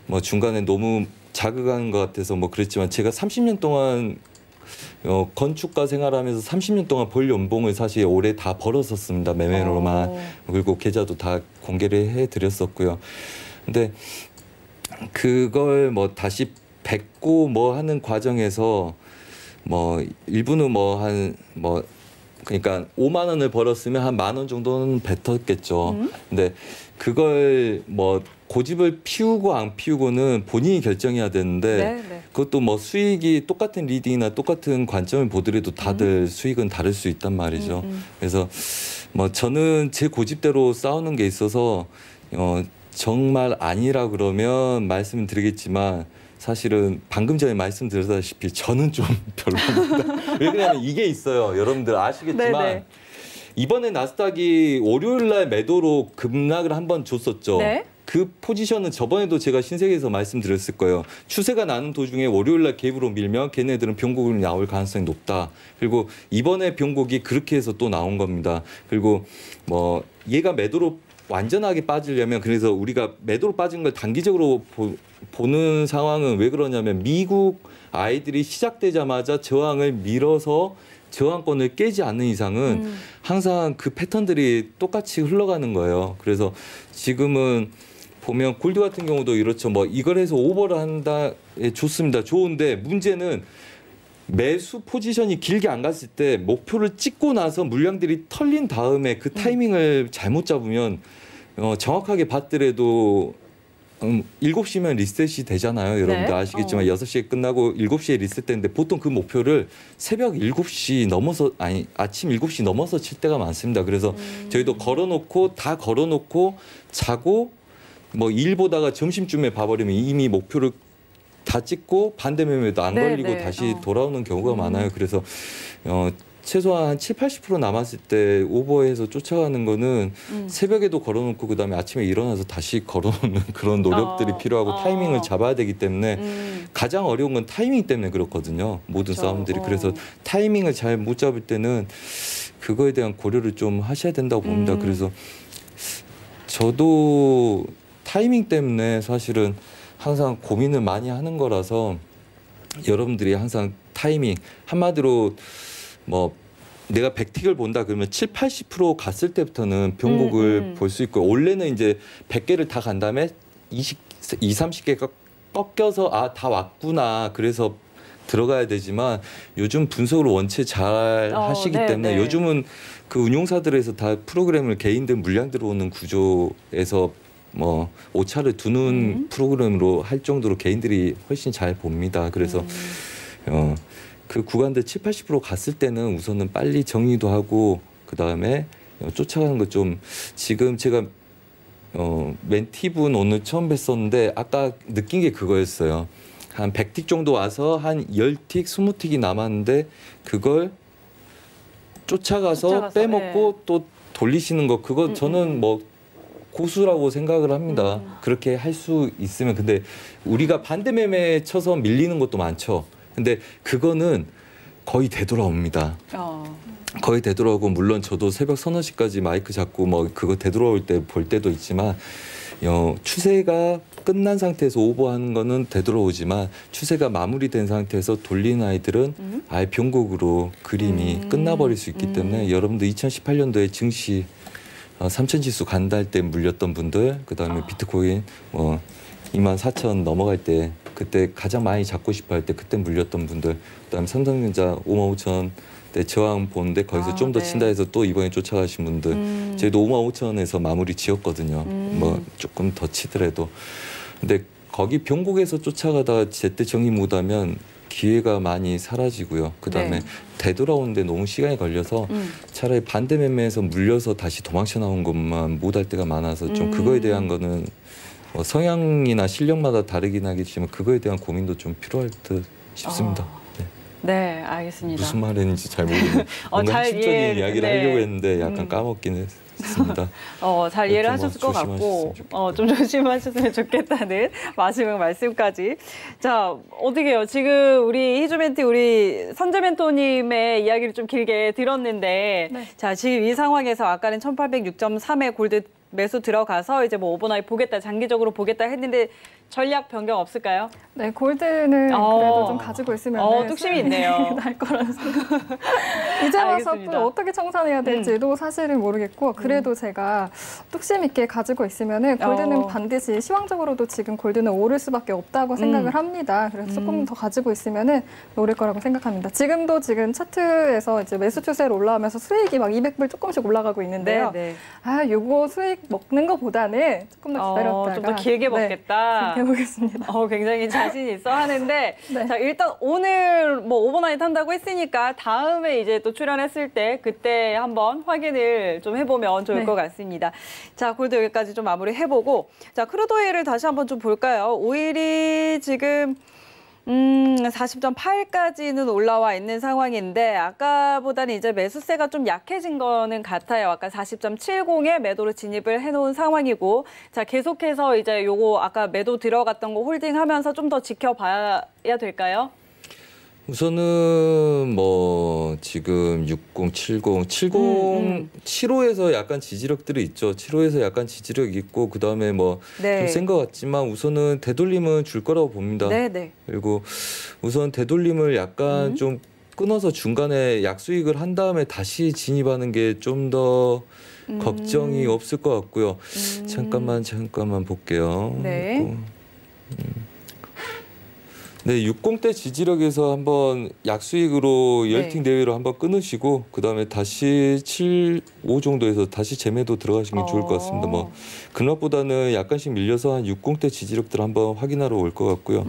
뭐 중간에 너무 자극하는 것 같아서 뭐 그랬지만 제가 30년 동안 건축가 생활하면서 30년 동안 벌 연봉을 사실 올해 다 벌었었습니다. 매매로만. 그리고 계좌도 다 공개를 해드렸었고요. 근데 그걸 뭐 다시 뱉고 뭐 하는 과정에서 뭐 일부는 그러니까 5만 원을 벌었으면 한 10,000원 정도는 뱉었겠죠. 근데 그걸 뭐 고집을 피우고 안 피우고는 본인이 결정해야 되는데 그것도 뭐 수익이 똑같은 리딩이나 똑같은 관점을 보더라도 다들 수익은 다를 수 있단 말이죠. 그래서 뭐 저는 제 고집대로 싸우는 게 있어서 정말 아니라 그러면 말씀드리겠지만 사실은 방금 전에 말씀드렸다시피 저는 좀 별로입니다. 왜 그러냐면 이게 있어요. 여러분들 아시겠지만 네네. 이번에 나스닥이 월요일 날 매도로 급락을 한번 줬었죠. 네. 그 포지션은 저번에도 제가 신세계에서 말씀드렸을 거예요. 추세가 나는 도중에 월요일 날 갭으로 밀면 걔네들은 변곡이 나올 가능성이 높다. 그리고 이번에 변곡이 그렇게 해서 또 나온 겁니다. 그리고 뭐 얘가 매도로 완전하게 빠지려면 그래서 우리가 매도로 빠진 걸 단기적으로 보는 상황은 왜 그러냐면 미국 아이들이 시작되자마자 저항을 밀어서 저항권을 깨지 않는 이상은 항상 그 패턴들이 똑같이 흘러가는 거예요. 그래서 지금은 보면 골드 같은 경우도 이렇죠. 뭐 이걸 해서 오버를 한다, 좋습니다. 좋은데 문제는 매수 포지션이 길게 안 갔을 때 목표를 찍고 나서 물량들이 털린 다음에 그 타이밍을 잘못 잡으면 정확하게 봤더라도 7시면 리셋이 되잖아요. 여러분들 아시겠지만 6시에 끝나고 7시에 리셋되는데 보통 그 목표를 새벽 7시 넘어서 아침 7시 넘어서 칠 때가 많습니다. 그래서 저희도 다 걸어놓고 자고 뭐 일 보다가 점심쯤에 봐버리면 이미 목표를 다 찍고 반대 매매도 안 걸리고 다시 돌아오는 경우가 많아요. 그래서 최소한 한 70~80% 남았을 때 오버해서 쫓아가는 거는 새벽에도 걸어놓고 그다음에 아침에 일어나서 다시 걸어놓는 그런 노력들이 필요하고 타이밍을 잡아야 되기 때문에 가장 어려운 건 타이밍 때문에 그렇거든요. 모든 싸움들이. 그래서 타이밍을 잘 못 잡을 때는 그거에 대한 고려를 좀 하셔야 된다고 봅니다. 그래서 저도 타이밍 때문에 사실은 항상 고민을 많이 하는 거라서 여러분들이 항상 타이밍 한마디로 뭐 내가 100틱을 본다 그러면 70~80% 갔을 때부터는 변곡을 볼 수 있고 원래는 이제 100개를 다 간 다음에 20~30개가 꺾여서 다 왔구나 그래서 들어가야 되지만 요즘 분석을 원체 잘 하시기 때문에 요즘은 그 운용사들에서 다 프로그램을 개인들 물량 들어오는 구조에서 뭐 오차를 두는 프로그램으로 할 정도로 개인들이 훨씬 잘 봅니다. 그래서 그 구간들 70~80% 갔을 때는 우선은 빨리 정리도 하고 그 다음에 쫓아가는 거 좀 지금 제가 멘티분 오늘 처음 뵀었는데 아까 느낀 게 그거였어요. 한 100틱 정도 와서 한 10틱, 20틱이 남았는데 그걸 쫓아가서 빼먹고 또 돌리시는 거 그거 저는 뭐 고수라고 생각을 합니다. 그렇게 할 수 있으면. 근데 우리가 반대 매매에 쳐서 밀리는 것도 많죠. 근데 그거는 거의 되돌아옵니다. 거의 되돌아오고, 물론 저도 새벽 서너 시까지 마이크 잡고 뭐 그거 되돌아올 때 볼 때도 있지만, 추세가 끝난 상태에서 오버하는 거는 되돌아오지만, 추세가 마무리된 상태에서 돌린 아이들은 아예 변곡으로 그림이 끝나버릴 수 있기 때문에, 여러분들 2018년도에 증시 3천 지수 간다 할 때 물렸던 분들, 그다음에 비트코인 24,000 넘어갈 때 그때 가장 많이 잡고 싶어 할 때 그때 물렸던 분들, 그다음에 삼성전자 55,000대 저항 보는데 거기서 좀 더 네. 친다 해서 또 이번에 쫓아가신 분들, 저희도 55,000에서 마무리 지었거든요. 뭐 조금 더 치더라도. 근데 거기 변곡에서 쫓아가다가 제때 정리 못하면 기회가 많이 사라지고요. 그다음에 네. 되돌아오는데 너무 시간이 걸려서 차라리 반대 매매에서 물려서 다시 도망쳐 나온 것만 못할 때가 많아서 좀 그거에 대한 거는 성향이나 실력마다 다르긴 하겠지만 그거에 대한 고민도 좀 필요할 듯 싶습니다. 네. 네, 알겠습니다. 무슨 말인지 잘 모르겠네요. 뭔가 잘 핵심적인 이야기를 네. 하려고 했는데 약간 까먹긴 했습니다. 잘 이해를 좀 하셨을 것 같고, 조심하셨으면 좀 조심하셨으면 좋겠다는 마지막 말씀까지. 자, 어떻게 해요? 지금 우리 희주멘티, 우리 선재멘토님의 이야기를 좀 길게 들었는데, 네. 자, 지금 이 상황에서 아까는 1806.3에 골드 매수 들어가서 이제 뭐 오버나잇 보겠다, 장기적으로 보겠다 했는데 전략 변경 없을까요? 네, 골드는 그래도 좀 가지고 있으면 뚝심이 있네요. 날 거라는 생각. 이제 와서 알겠습니다. 또 어떻게 청산해야 될지도 사실은 모르겠고, 그래도 제가 뚝심 있게 가지고 있으면은 골드는 반드시 시황적으로도 지금 골드는 오를 수밖에 없다고 생각을 합니다. 그래서 조금 더 가지고 있으면은 오를 거라고 생각합니다. 지금 차트에서 이제 매수 추세로 올라오면서 수익이 막 200불 조금씩 올라가고 있는데요. 네. 요거 수익 먹는 것보다는 조금 더 기다렸다가 좀 더 길게 먹겠다. 네, 해보겠습니다. 굉장히 자신 있어 하는데, 네. 자, 일단 오늘 뭐 오버나잇 한다고 했으니까 다음에 이제 또 출연했을 때 그때 한번 확인을 좀 해보면 좋을 네. 것 같습니다. 자, 골드 여기까지 좀 마무리 해보고, 자, 크루드 오일을 다시 한번 좀 볼까요? 오일이 지금 40.8까지는 올라와 있는 상황인데 아까보다는 이제 매수세가 좀 약해진 거는 같아요. 아까 40.70에 매도로 진입을 해놓은 상황이고, 자, 계속해서 이제 요거 아까 매도 들어갔던 거 홀딩하면서 좀 더 지켜봐야 될까요? 우선은 뭐 지금 60, 70, 75에서 약간 지지력들이 있죠. 75에서 약간 지지력 있고 그다음에 뭐 좀 센 것 같지만 우선은 되돌림은 줄 거라고 봅니다. 네. 그리고 우선 되돌림을 약간 좀 끊어서 중간에 약수익을 한 다음에 다시 진입하는 게 좀 더 걱정이 없을 것 같고요. 잠깐만 볼게요. 네. 네, 60대 지지력에서 한번 약수익으로 열팅 대회로 한번 끊으시고 그다음에 다시 75 정도에서 다시 재매도 들어가시면 좋을 것 같습니다. 뭐 그날보다는 약간씩 밀려서 한 60대 지지력들 한번 확인하러 올 것 같고요.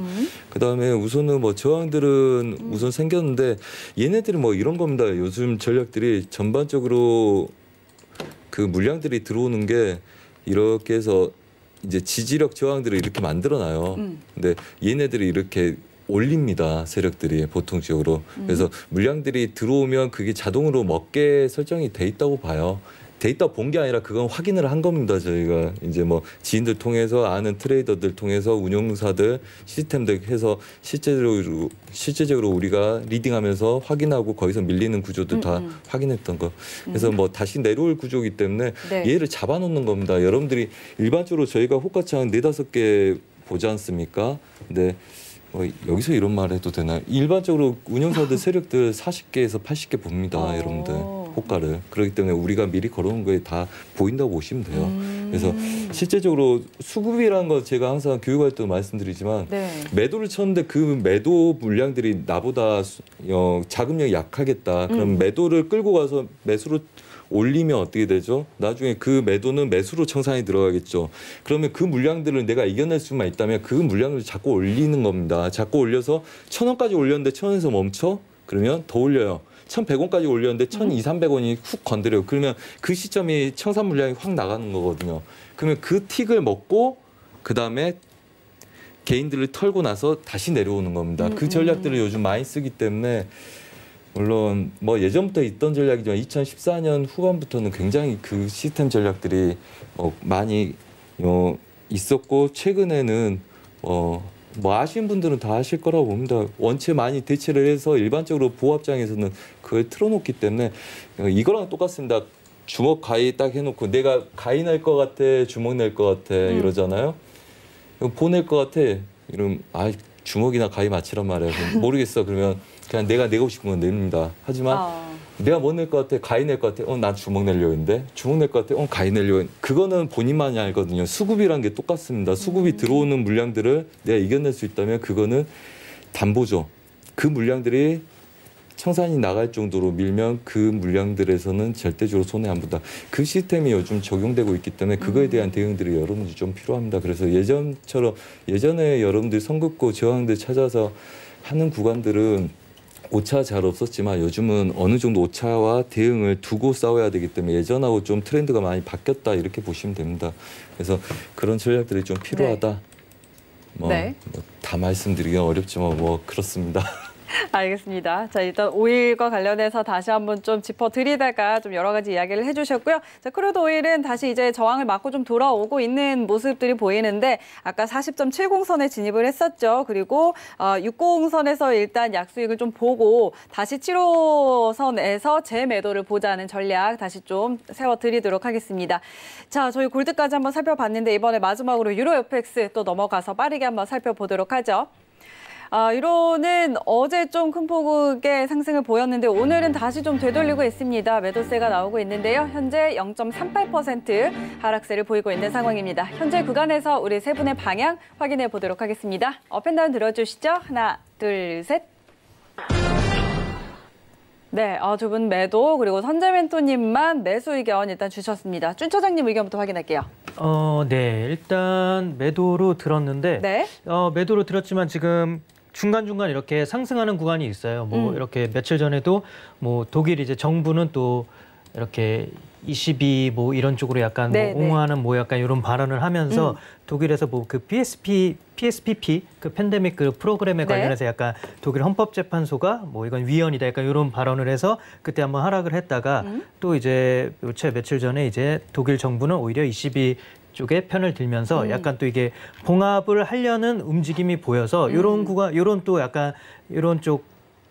그다음에 우선은 뭐 저항들은 우선 생겼는데 얘네들은 뭐 이런 겁니다. 요즘 전략들이 전반적으로 그 물량들이 들어오는 게 이렇게 해서 이제 지지력 저항들을 이렇게 만들어놔요. 근데 얘네들이 이렇게 올립니다. 세력들이 보통적으로. 그래서 물량들이 들어오면 그게 자동으로 먹게 설정이 돼 있다고 봐요. 돼 있다 본 게 아니라 그건 확인을 한 겁니다. 저희가 이제 뭐 지인들 통해서 아는 트레이더들 통해서 운용사들 시스템들 해서 실제적으로 우리가 리딩하면서 확인하고 거기서 밀리는 구조들 다 확인했던 거. 그래서 뭐 다시 내려올 구조이기 때문에 얘를 잡아놓는 겁니다. 여러분들이 일반적으로 저희가 호가창 4-5개 보지 않습니까? 근데 여기서 이런 말 해도 되나요? 일반적으로 운영사들 세력들 40개에서 80개 봅니다. 여러분들 호가를. 그렇기 때문에 우리가 미리 걸어놓은 거에 다 보인다고 보시면 돼요. 그래서 실제적으로 수급이라는 거 제가 항상 교육할 때 말씀드리지만 매도를 쳤는데 그 매도 물량들이 나보다 자금력이 약하겠다. 그럼 매도를 끌고 가서 매수로 올리면 어떻게 되죠? 나중에 그 매도는 매수로 청산이 들어가겠죠. 그러면 그 물량들을 내가 이겨낼 수만 있다면 그 물량을 자꾸 올리는 겁니다. 자꾸 올려서 1,000원까지 올렸는데 1,000원에서 멈춰? 그러면 더 올려요. 1,100원까지 올렸는데 1,200~300원이 훅 건드려요. 그러면 그 시점이 청산 물량이 확 나가는 거거든요. 그러면 그 틱을 먹고 그다음에 개인들을 털고 나서 다시 내려오는 겁니다. 그 전략들을 요즘 많이 쓰기 때문에 물론 뭐 예전부터 있던 전략이지만 2014년 후반부터는 굉장히 그 시스템 전략들이 많이 있었고 최근에는 뭐 아시는 분들은 다 아실 거라고 봅니다. 원체 많이 대체를 해서 일반적으로 보합장에서는 그걸 틀어놓기 때문에 이거랑 똑같습니다. 주먹 가위 딱 해놓고 내가 가위 낼 것 같아, 주먹 낼 것 같아 이러잖아요. 보낼 것 같아. 이러면 주먹이나 가위 맞히란 말이에요. 모르겠어. 그러면 그냥 내가 내고 싶은 건 냅니다. 하지만 내가 뭐 낼 것 같아? 가위 낼 것 같아? 난 주먹 내려고 했는데 주먹 낼 것 같아? 가위 내려고 했는데 그거는 본인만이 알거든요. 수급이란 게 똑같습니다. 수급이 들어오는 물량들을 내가 이겨낼 수 있다면 그거는 담보죠. 그 물량들이 청산이 나갈 정도로 밀면 그 물량들에서는 절대적으로 손해 안 본다. 그 시스템이 요즘 적용되고 있기 때문에 그거에 대한 대응들이 여러분들이 좀 필요합니다. 그래서 예전처럼 예전에 여러분들이 선긋고 저항들 찾아서 하는 구간들은 오차 잘 없었지만 요즘은 어느 정도 오차와 대응을 두고 싸워야 되기 때문에 예전하고 좀 트렌드가 많이 바뀌었다 이렇게 보시면 됩니다. 그래서 그런 전략들이 좀 필요하다. 다 말씀드리기는 어렵지만 그렇습니다. 알겠습니다. 자, 일단 오일과 관련해서 다시 한번 좀 짚어드리다가 좀 여러 가지 이야기를 해주셨고요. 자, 크루드 오일은 다시 이제 저항을 맞고 좀 돌아오고 있는 모습들이 보이는데 아까 40.70선에 진입을 했었죠. 그리고 60선에서 일단 약수익을 좀 보고 다시 7호선에서 재매도를 보자는 전략 다시 좀 세워드리도록 하겠습니다. 자, 저희 골드까지 한번 살펴봤는데 이번에 마지막으로 유로 FX 또 넘어가서 빠르게 한번 살펴보도록 하죠. 유로는 어제 좀 큰 폭의 상승을 보였는데 오늘은 다시 좀 되돌리고 있습니다. 매도세가 나오고 있는데요. 현재 0.38% 하락세를 보이고 있는 상황입니다. 현재 구간에서 우리 세 분의 방향 확인해 보도록 하겠습니다. 업앤다운 들어주시죠. 하나, 둘, 셋. 네, 두 분 매도 그리고 선재멘토님만 매수 의견 일단 주셨습니다. 준 차장님 의견부터 확인할게요. 네, 일단 매도로 들었는데 네. 매도로 들었지만 지금 중간중간 이렇게 상승하는 구간이 있어요. 이렇게 며칠 전에도 독일 이제 정부는 또 이렇게 22 이런 쪽으로 약간 옹호하는 약간 이런 발언을 하면서 독일에서 그 PSPP 그 팬데믹 그 프로그램에 관련해서 약간 독일 헌법재판소가 이건 위헌이다 약간 이런 발언을 해서 그때 한번 하락을 했다가 또 이제 며칠 전에 이제 독일 정부는 오히려 22 쪽에 편을 들면서 약간 또 이게 봉합을 하려는 움직임이 보여서 이런 구간, 이런 또 약간 이런 쪽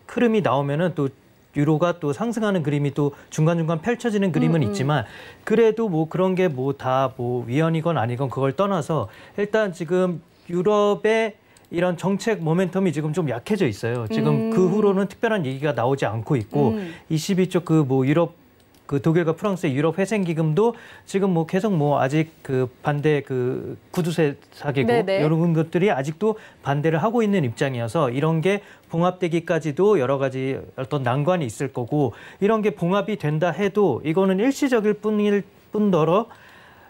흐름이 나오면은 또 유로가 또 상승하는 그림이 또 중간중간 펼쳐지는 그림은 있지만 그래도 그런 게 다 위헌이건 아니건 그걸 떠나서 일단 지금 유럽의 이런 정책 모멘텀이 지금 좀 약해져 있어요. 지금 그 후로는 특별한 얘기가 나오지 않고 있고 22쪽 유럽 그 독일과 프랑스의 유럽 회생 기금도 지금 계속 아직 그 반대 그 구두쇠 사기고 이런 것들이 아직도 반대를 하고 있는 입장이어서 이런 게 봉합되기까지도 여러 가지 어떤 난관이 있을 거고 이런 게 봉합이 된다 해도 이거는 일시적일 뿐더러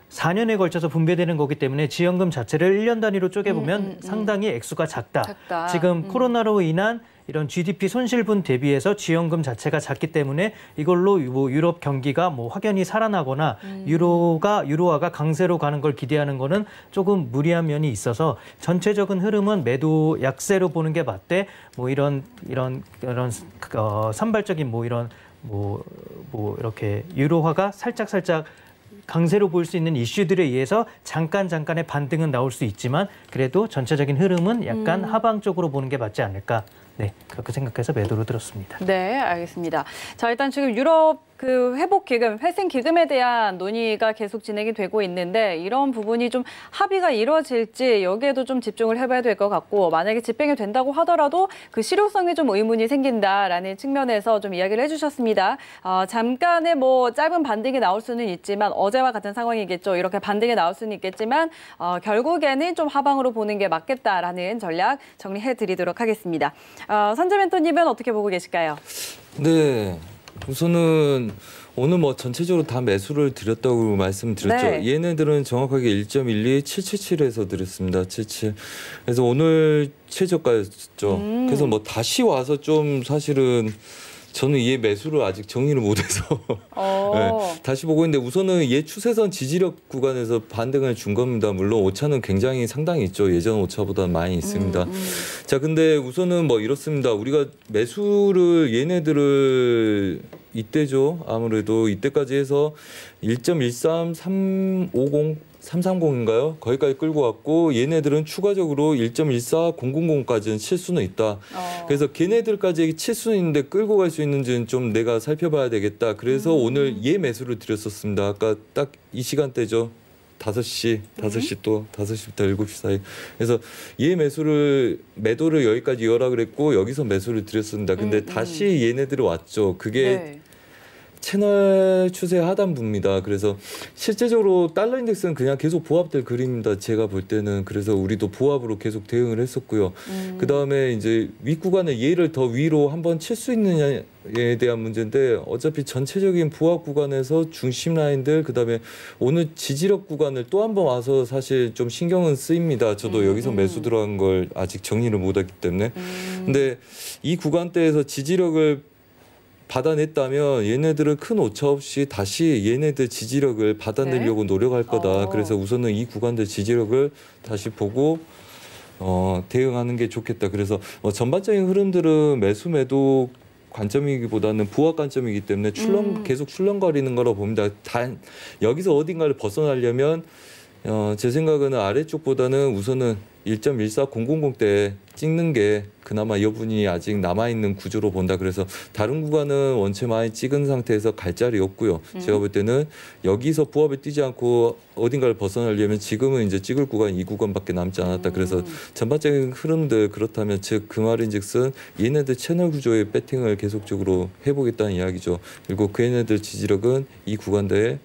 4년에 걸쳐서 분배되는 거기 때문에 지원금 자체를 1년 단위로 쪼개보면 상당히 액수가 작다. 지금 코로나로 인한 이런 GDP 손실분 대비해서 지원금 자체가 작기 때문에 이걸로 유럽 경기가 확연히 살아나거나 유로화가 강세로 가는 걸 기대하는 거는 조금 무리한 면이 있어서 전체적인 흐름은 매도 약세로 보는 게 맞대. 이런 산발적인 이렇게 유로화가 살짝 강세로 볼 수 있는 이슈들에 의해서 잠깐의 반등은 나올 수 있지만 그래도 전체적인 흐름은 약간 하방적으로 보는 게 맞지 않을까. 네, 그렇게 생각해서 매도로 들었습니다. 네, 알겠습니다. 자, 일단 지금 유럽 그 회복 기금, 회생 기금에 대한 논의가 계속 진행이 되고 있는데 이런 부분이 좀 합의가 이루어질지 여기에도 좀 집중을 해봐야 될 것 같고 만약에 집행이 된다고 하더라도 그 실효성에 좀 의문이 생긴다라는 측면에서 좀 이야기를 해주셨습니다. 잠깐의 짧은 반등이 나올 수는 있지만 어제와 같은 상황이겠죠. 이렇게 반등이 나올 수는 있겠지만 결국에는 좀 하방으로 보는 게 맞겠다라는 전략 정리해드리도록 하겠습니다. 선재멘토님은 어떻게 보고 계실까요? 네. 우선은 오늘 전체적으로 다 매수를 드렸다고 말씀드렸죠. 얘네들은 정확하게 1.12, 777에서 드렸습니다. 77. 그래서 오늘 최저가였죠. 그래서 다시 와서 좀 사실은 저는 얘 매수를 아직 정리를 못해서 네, 다시 보고 있는데 우선은 얘 추세선 지지력 구간에서 반등을 준 겁니다. 물론 오차는 굉장히 상당히 있죠. 예전 오차보다 많이 있습니다. 자, 근데 우선은 뭐 이렇습니다. 우리가 매수를 얘네들을 이때죠. 아무래도 이때까지 해서 1.13350 330인가요? 거기까지 끌고 왔고 얘네들은 추가적으로 1.14000까지는 칠 수는 있다. 그래서 걔네들까지 칠 수는 있는데 끌고 갈 수 있는지는 좀 내가 살펴봐야 되겠다. 그래서 오늘 얘 매수를 드렸었습니다. 아까 딱 이 시간대죠. 5시 또 5시부터 7시 사이. 그래서 얘 매도를 여기까지 이어라 그랬고 여기서 매수를 드렸습니다. 근데 다시 얘네들이 왔죠. 그게 네. 채널 추세 하단부입니다. 그래서 실제적으로 달러 인덱스는 그냥 계속 보합될 그림입니다. 제가 볼 때는. 그래서 우리도 보합으로 계속 대응을 했었고요. 그 다음에 이제 윗구간에 얘를 더 위로 한번 칠 수 있느냐에 대한 문제인데 어차피 전체적인 보합 구간에서 중심 라인들 그다음에 오늘 지지력 구간을 또 한 번 와서 사실 좀 신경은 쓰입니다. 저도 여기서 매수 들어간 걸 아직 정리를 못했기 때문에. 근데 이 구간대에서 지지력을 받아냈다면 얘네들은 큰 오차 없이 다시 얘네들 지지력을 받아내려고 노력할 거다. 그래서 우선은 이 구간들 지지력을 다시 보고 대응하는 게 좋겠다. 그래서 전반적인 흐름들은 매수 매도 관점이기보다는 부합 관점이기 때문에 계속 출렁거리는 거라고 봅니다. 단 여기서 어딘가를 벗어나려면 제 생각에는 아래쪽보다는 우선은 1.14000대 찍는 게 그나마 여분이 아직 남아있는 구조로 본다. 그래서 다른 구간은 원체 많이 찍은 상태에서 갈 자리 없고요. 제가 볼 때는 여기서 부합에 뛰지 않고 어딘가를 벗어나려면 지금은 이제 찍을 구간 이 구간밖에 남지 않았다. 그래서 전반적인 흐름들 그렇다면 즉 그 말인즉슨 얘네들 채널 구조의 배팅을 계속적으로 해보겠다는 이야기죠. 그리고 그 얘네들 지지력은 이 구간대의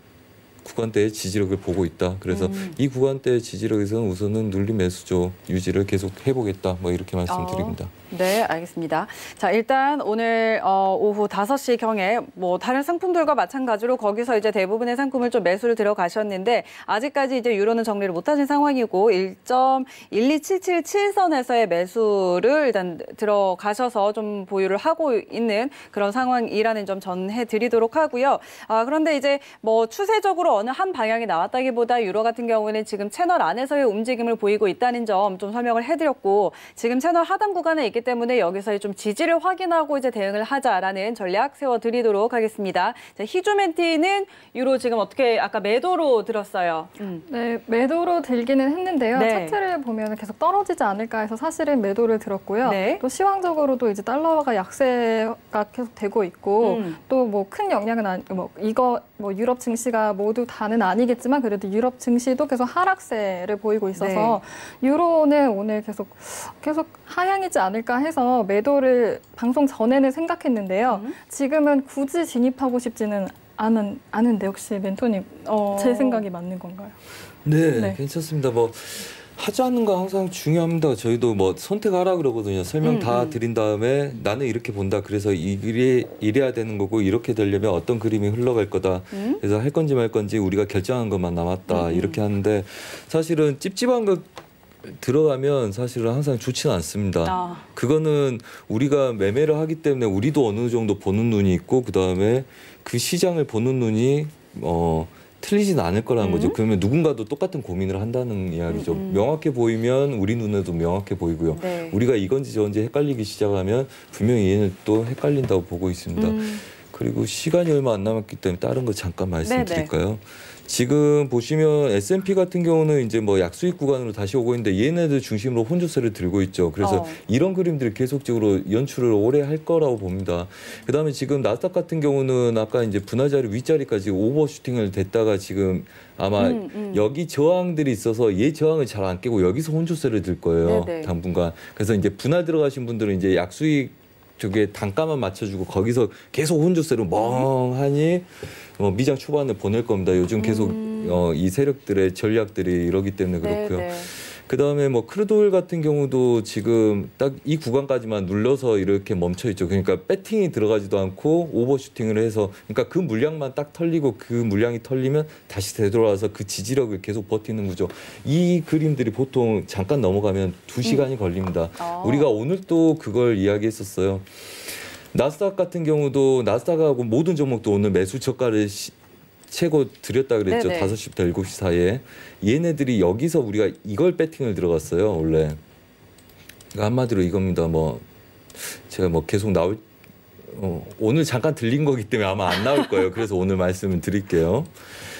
지지력을 보고 있다. 그래서 이 구간대의 지지력에서는 우선은 눌림 매수조 유지를 계속 해보겠다. 뭐 이렇게 말씀드립니다. 네, 알겠습니다. 자, 일단 오늘 오후 5시경에 뭐 다른 상품들과 마찬가지로 거기서 이제 대부분의 상품을 좀 매수를 들어가셨는데 아직까지 이제 유로는 정리를 못하신 상황이고 1.12777선에서의 매수를 일단 들어가셔서 좀 보유를 하고 있는 그런 상황이라는 점 전해드리도록 하고요. 그런데 이제 뭐 추세적으로 어느 한 방향이 나왔다기보다 유로 같은 경우는 지금 채널 안에서의 움직임을 보이고 있다는 점 좀 설명을 해드렸고 지금 채널 하단 구간에 있기 때문에 여기서의 좀 지지를 확인하고 이제 대응을 하자라는 전략 세워드리도록 하겠습니다. 자, 희주멘티는 유로 지금 어떻게 아까 매도로 들었어요. 네, 매도로 들기는 했는데요. 네. 차트를 보면 계속 떨어지지 않을까 해서 사실은 매도를 들었고요. 네. 또 시황적으로도 이제 달러가 약세가 계속 되고 있고 또 뭐 큰 영향은 유럽 증시가 모두 다는 아니겠지만 그래도 유럽 증시도 계속 하락세를 보이고 있어서 유로는 오늘 계속 하향이지 않을까 해서 매도를 방송 전에는 생각했는데요. 지금은 굳이 진입하고 싶지는 않은데 혹시 멘토님 제 생각이 맞는 건가요? 네. 괜찮습니다. 뭐 하지 않는 거 항상 중요합니다. 저희도 뭐 선택하라 그러거든요. 설명 다 드린 다음에 나는 이렇게 본다. 그래서 이래야 되는 거고 이렇게 되려면 어떤 그림이 흘러갈 거다. 그래서 할 건지 말 건지 우리가 결정한 것만 남았다. 이렇게 하는데 사실은 찝찝한 거 들어가면 사실은 항상 좋지는 않습니다. 그거는 우리가 매매를 하기 때문에 우리도 어느 정도 보는 눈이 있고 그다음에 그 시장을 보는 눈이 틀리진 않을 거라는 거죠. 그러면 누군가도 똑같은 고민을 한다는 이야기죠. 명확해 보이면 우리 눈에도 명확해 보이고요. 네. 우리가 이건지 저건지 헷갈리기 시작하면 분명히 얘는 또 헷갈린다고 보고 있습니다. 그리고 시간이 얼마 안 남았기 때문에 다른 거 잠깐 말씀드릴까요? 지금 보시면 S&P 같은 경우는 이제 뭐 약수익 구간으로 다시 오고 있는데 얘네들 중심으로 혼조세를 들고 있죠. 그래서 이런 그림들이 계속적으로 연출을 오래 할 거라고 봅니다. 그다음에 지금 나스닥 같은 경우는 아까 이제 분할 자리 윗자리까지 오버슈팅을 됐다가 지금 아마 여기 저항들이 있어서 얘 저항을 잘 안 깨고 여기서 혼조세를 들 거예요. 당분간. 그래서 이제 분할 들어가신 분들은 이제 약수익 쪽에 단가만 맞춰주고 거기서 계속 혼조세로 멍하니 미장 초반을 보낼 겁니다. 요즘 계속 이 세력들의 전략들이 이러기 때문에 그렇고요. 그다음에 뭐 크루드오일 같은 경우도 지금 딱 이 구간까지만 눌러서 이렇게 멈춰 있죠. 그러니까 배팅이 들어가지도 않고 오버슈팅을 해서 그러니까 그 물량만 딱 털리고 그 물량이 털리면 다시 되돌아와서 그 지지력을 계속 버티는 거죠. 이 그림들이 보통 잠깐 넘어가면 2시간이 걸립니다. 우리가 오늘 또 그걸 이야기했었어요. 나스닥 같은 경우도 나스닥하고 모든 종목도 오늘 매수 저가를 최고 드렸다 그랬죠. 네네. 5시부터 7시 사이에. 얘네들이 여기서 우리가 이걸 배팅을 들어갔어요. 원래. 그러니까 한마디로 이겁니다. 뭐 제가 뭐 계속 나올 오늘 잠깐 들린 거기 때문에 아마 안 나올 거예요. 그래서 오늘 말씀을 드릴게요.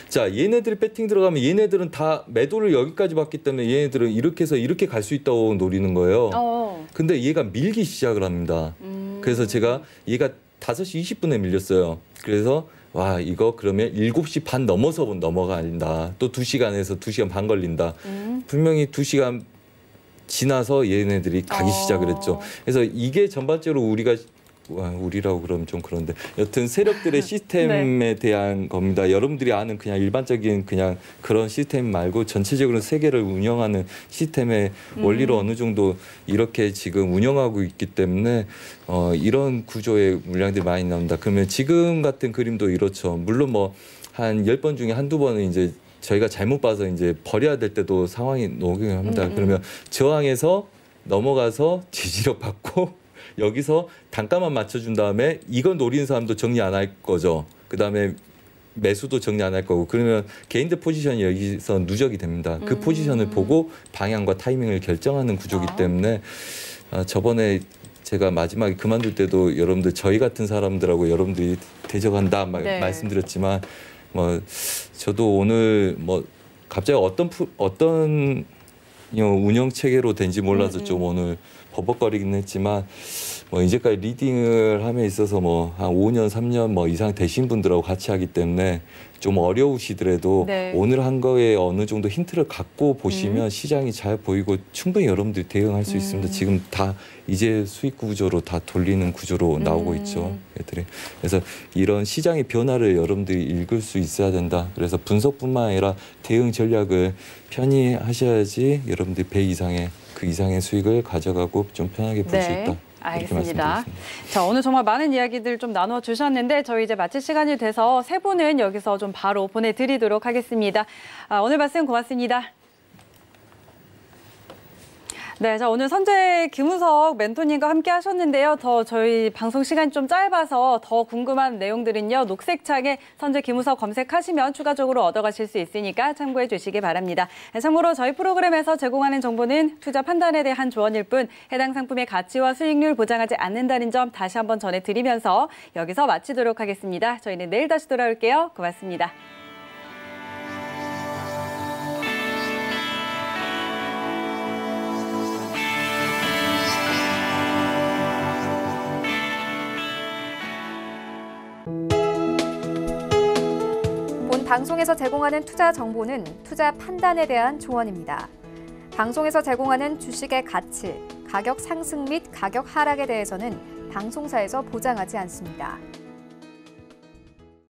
자, 얘네들이 배팅 들어가면 얘네들은 다 매도를 여기까지 받기 때문에 얘네들은 이렇게 해서 이렇게 갈 수 있다고 노리는 거예요. 근데 얘가 밀기 시작을 합니다. 그래서 제가 얘가 5시 20분에 밀렸어요. 그래서 와, 이거 그러면 7시 반 넘어서 넘어간다. 또 2시간에서 2시간 반 걸린다. 분명히 2시간 지나서 얘네들이 가기 시작을 했죠. 그래서 이게 전반적으로 우리라고 그러면 좀 그런데 여튼 세력들의 시스템에 대한 겁니다. 여러분들이 아는 그냥 일반적인 그냥 그런 시스템 말고 전체적으로 세계를 운영하는 시스템의 원리로 어느 정도 이렇게 지금 운영하고 있기 때문에 이런 구조의 물량들이 많이 나온다. 그러면 지금 같은 그림도 이렇죠. 물론 뭐 한 10번 중에 한두 번은 이제 저희가 잘못 봐서 이제 버려야 될 때도 상황이 나오긴 합니다. 그러면 저항에서 넘어가서 지지력 받고 여기서 단가만 맞춰준 다음에 이건 노리는 사람도 정리 안 할 거죠. 그다음에 매수도 정리 안 할 거고 그러면 개인들 포지션이 여기서 누적이 됩니다. 그 포지션을 보고 방향과 타이밍을 결정하는 구조이기 때문에 저번에 제가 마지막에 그만둘 때도 여러분들 저희 같은 사람들하고 여러분들이 대적한다 말씀드렸지만 뭐 저도 오늘 뭐 갑자기 어떤 운영 체계로 된지 몰라서 좀 오늘 버벅거리긴 했지만 뭐 이제까지 리딩을 함에 있어서 뭐 한 5년, 3년 뭐 이상 되신 분들하고 같이 하기 때문에 좀 어려우시더라도 오늘 한 거에 어느 정도 힌트를 갖고 보시면 시장이 잘 보이고 충분히 여러분들이 대응할 수 있습니다. 지금 다 이제 수익 구조로 다 돌리는 구조로 나오고 있죠. 애들이. 그래서 이런 시장의 변화를 여러분들이 읽을 수 있어야 된다. 그래서 분석뿐만 아니라 대응 전략을 편히 하셔야지 여러분들이 배 이상의 그 이상의 수익을 가져가고 좀 편하게 볼 수 있다. 알겠습니다. 자, 오늘 정말 많은 이야기들 좀 나눠 주셨는데 저희 이제 마칠 시간이 돼서 세 분은 여기서 좀 바로 보내드리도록 하겠습니다. 오늘 말씀 고맙습니다. 네, 자, 오늘 선재 김우석 멘토님과 함께 하셨는데요. 저희 방송 시간이 좀 짧아서 더 궁금한 내용들은요. 녹색창에 선재 김우석 검색하시면 추가적으로 얻어가실 수 있으니까 참고해 주시기 바랍니다. 참고로 저희 프로그램에서 제공하는 정보는 투자 판단에 대한 조언일 뿐 해당 상품의 가치와 수익률 보장하지 않는다는 점 다시 한번 전해드리면서 여기서 마치도록 하겠습니다. 저희는 내일 다시 돌아올게요. 고맙습니다. 방송에서 제공하는 투자 정보는 투자 판단에 대한 조언입니다. 방송에서 제공하는 주식의 가치, 가격 상승 및 가격 하락에 대해서는 방송사에서 보장하지 않습니다.